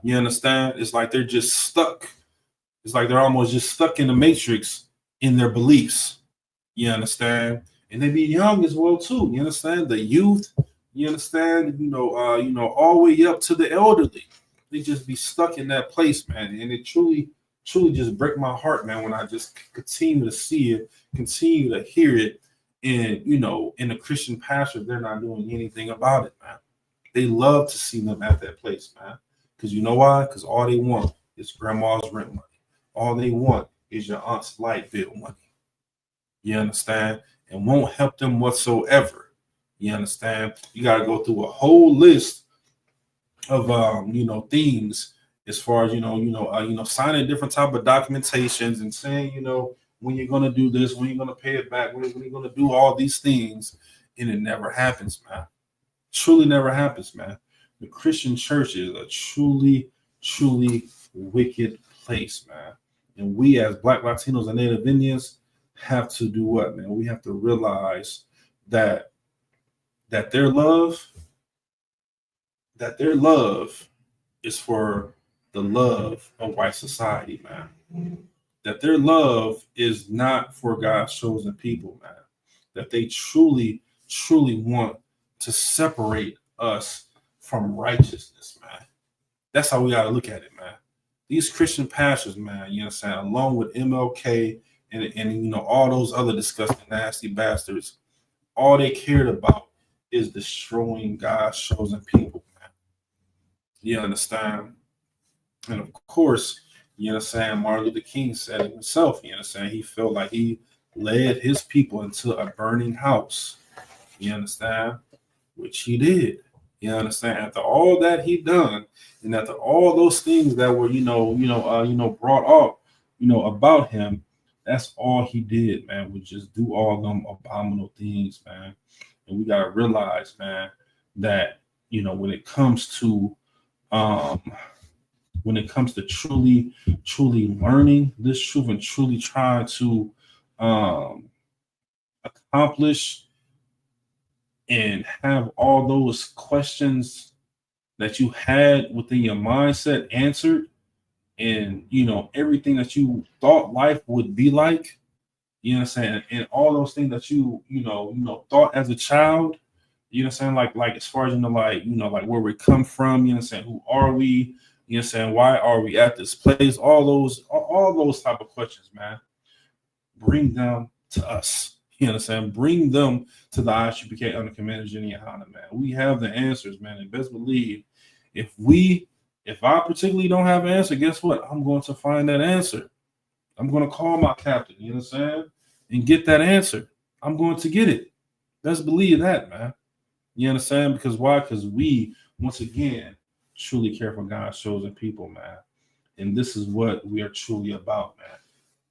You understand? It's like they're just stuck. It's like they're almost just stuck in the matrix in their beliefs. You understand? And they be young as well too. You understand? The youth. You understand? All the way up to the elderly. They just be stuck in that place, man. And it truly just break my heart, man, when I just continue to see it, continue to hear it. And, in the Christian pastors, they're not doing anything about it, man. They love to see them at that place, man. Because you know why? Because all they want is grandma's rent money. All they want is your aunt's light bill money. You understand? And won't help them whatsoever. You understand? You got to go through a whole list of things as far as signing different type of documentations and saying when you're gonna do this, when you're gonna pay it back, when you're gonna do all these things, and it never happens, man. Truly never happens, man. The Christian church is a truly wicked place, man. And we as Black, Latinos, and Native Indians have to do what, man? We have to realize that their love is for the love of white society, man. That their love is not for God's chosen people, man. That they truly want to separate us from righteousness, man. That's how we got to look at it, man. These Christian pastors, man, you know what I'm saying, along with MLK and all those other disgusting, nasty bastards. All they cared about is destroying God's chosen people. Man. You understand? And of course, Martin Luther King said it himself. He felt like he led his people into a burning house. You understand? Which he did. You understand? After all that he done, and after all those things that were, brought up, about him, that's all he did, man. Was just do all them abominable things, man. And we gotta realize, man, that when it comes to truly learning this truth and truly trying to accomplish and have all those questions that you had within your mindset answered, and everything that you thought life would be like, and all those things that you thought as a child, like as far as like where we come from, who are we, why are we at this place, all those type of questions, man. Bring them to us. Bring them to the ISUPK under Commander Jenny Hanna, man. We have the answers, man. And best believe, if I particularly don't have an answer, guess what? I'm going to find that answer. I'm going to call my captain, and get that answer. I'm going to get it. Best believe that, man. You understand? Because why? Because we, once again, truly care for God's chosen people, man. And this is what we are truly about, man.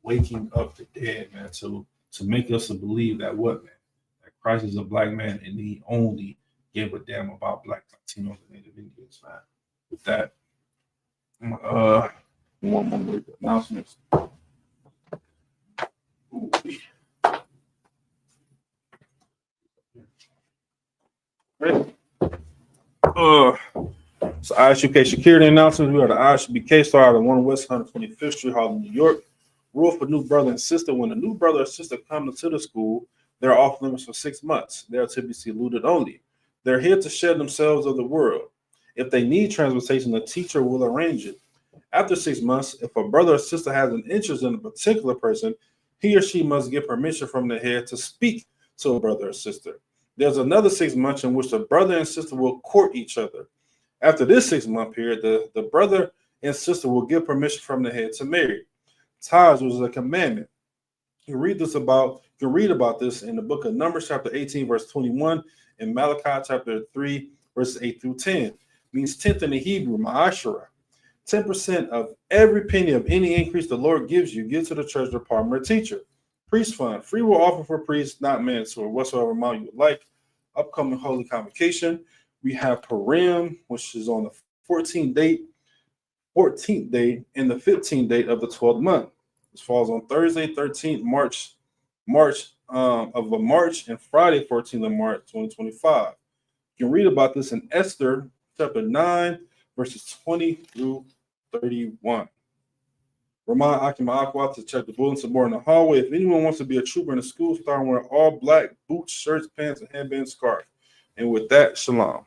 Waking up the dead, man, to make us to believe that what, man? That Christ is a black man and he only gave a damn about Black, Latinos, and Native Indians, man. With that, one more announcements. So ISUPK security announcements. We are the ISUPK started at 1 West 125th Street, Harlem, New York. Rule for new brother and sister: when a new brother or sister comes to the school, they're off limits for 6 months. They are to be saluted only. They're here to shed themselves of the world. If they need transportation, the teacher will arrange it. After 6 months, if a brother or sister has an interest in a particular person, he or she must get permission from the head to speak to a brother or sister. There's another 6 months in which the brother and sister will court each other. After this 6-month period, the brother and sister will get permission from the head to marry. Ties was a commandment. You read about this in the book of Numbers, chapter 18, verse 21, and Malachi, chapter 3, verses 8 through 10. It means 10th in the Hebrew, ma'ashara. 10% of every penny of any increase the Lord gives you, give to the treasury department or teacher. Priest fund, free will offer for priests, not mandatory, whatsoever amount you would like. Upcoming holy convocation, we have Purim, which is on the 14th day and the 15th date of the 12th month. This falls on Thursday, 13th March, and Friday, 14th of March, 2025. You can read about this in Esther, chapter 9, verses 20 through 31. Remind Akima Aqua to check the bulletin board in the hallway. If anyone wants to be a trooper in the school, start wearing all black boots, shirts, pants, and headband scarf. And with that, shalom.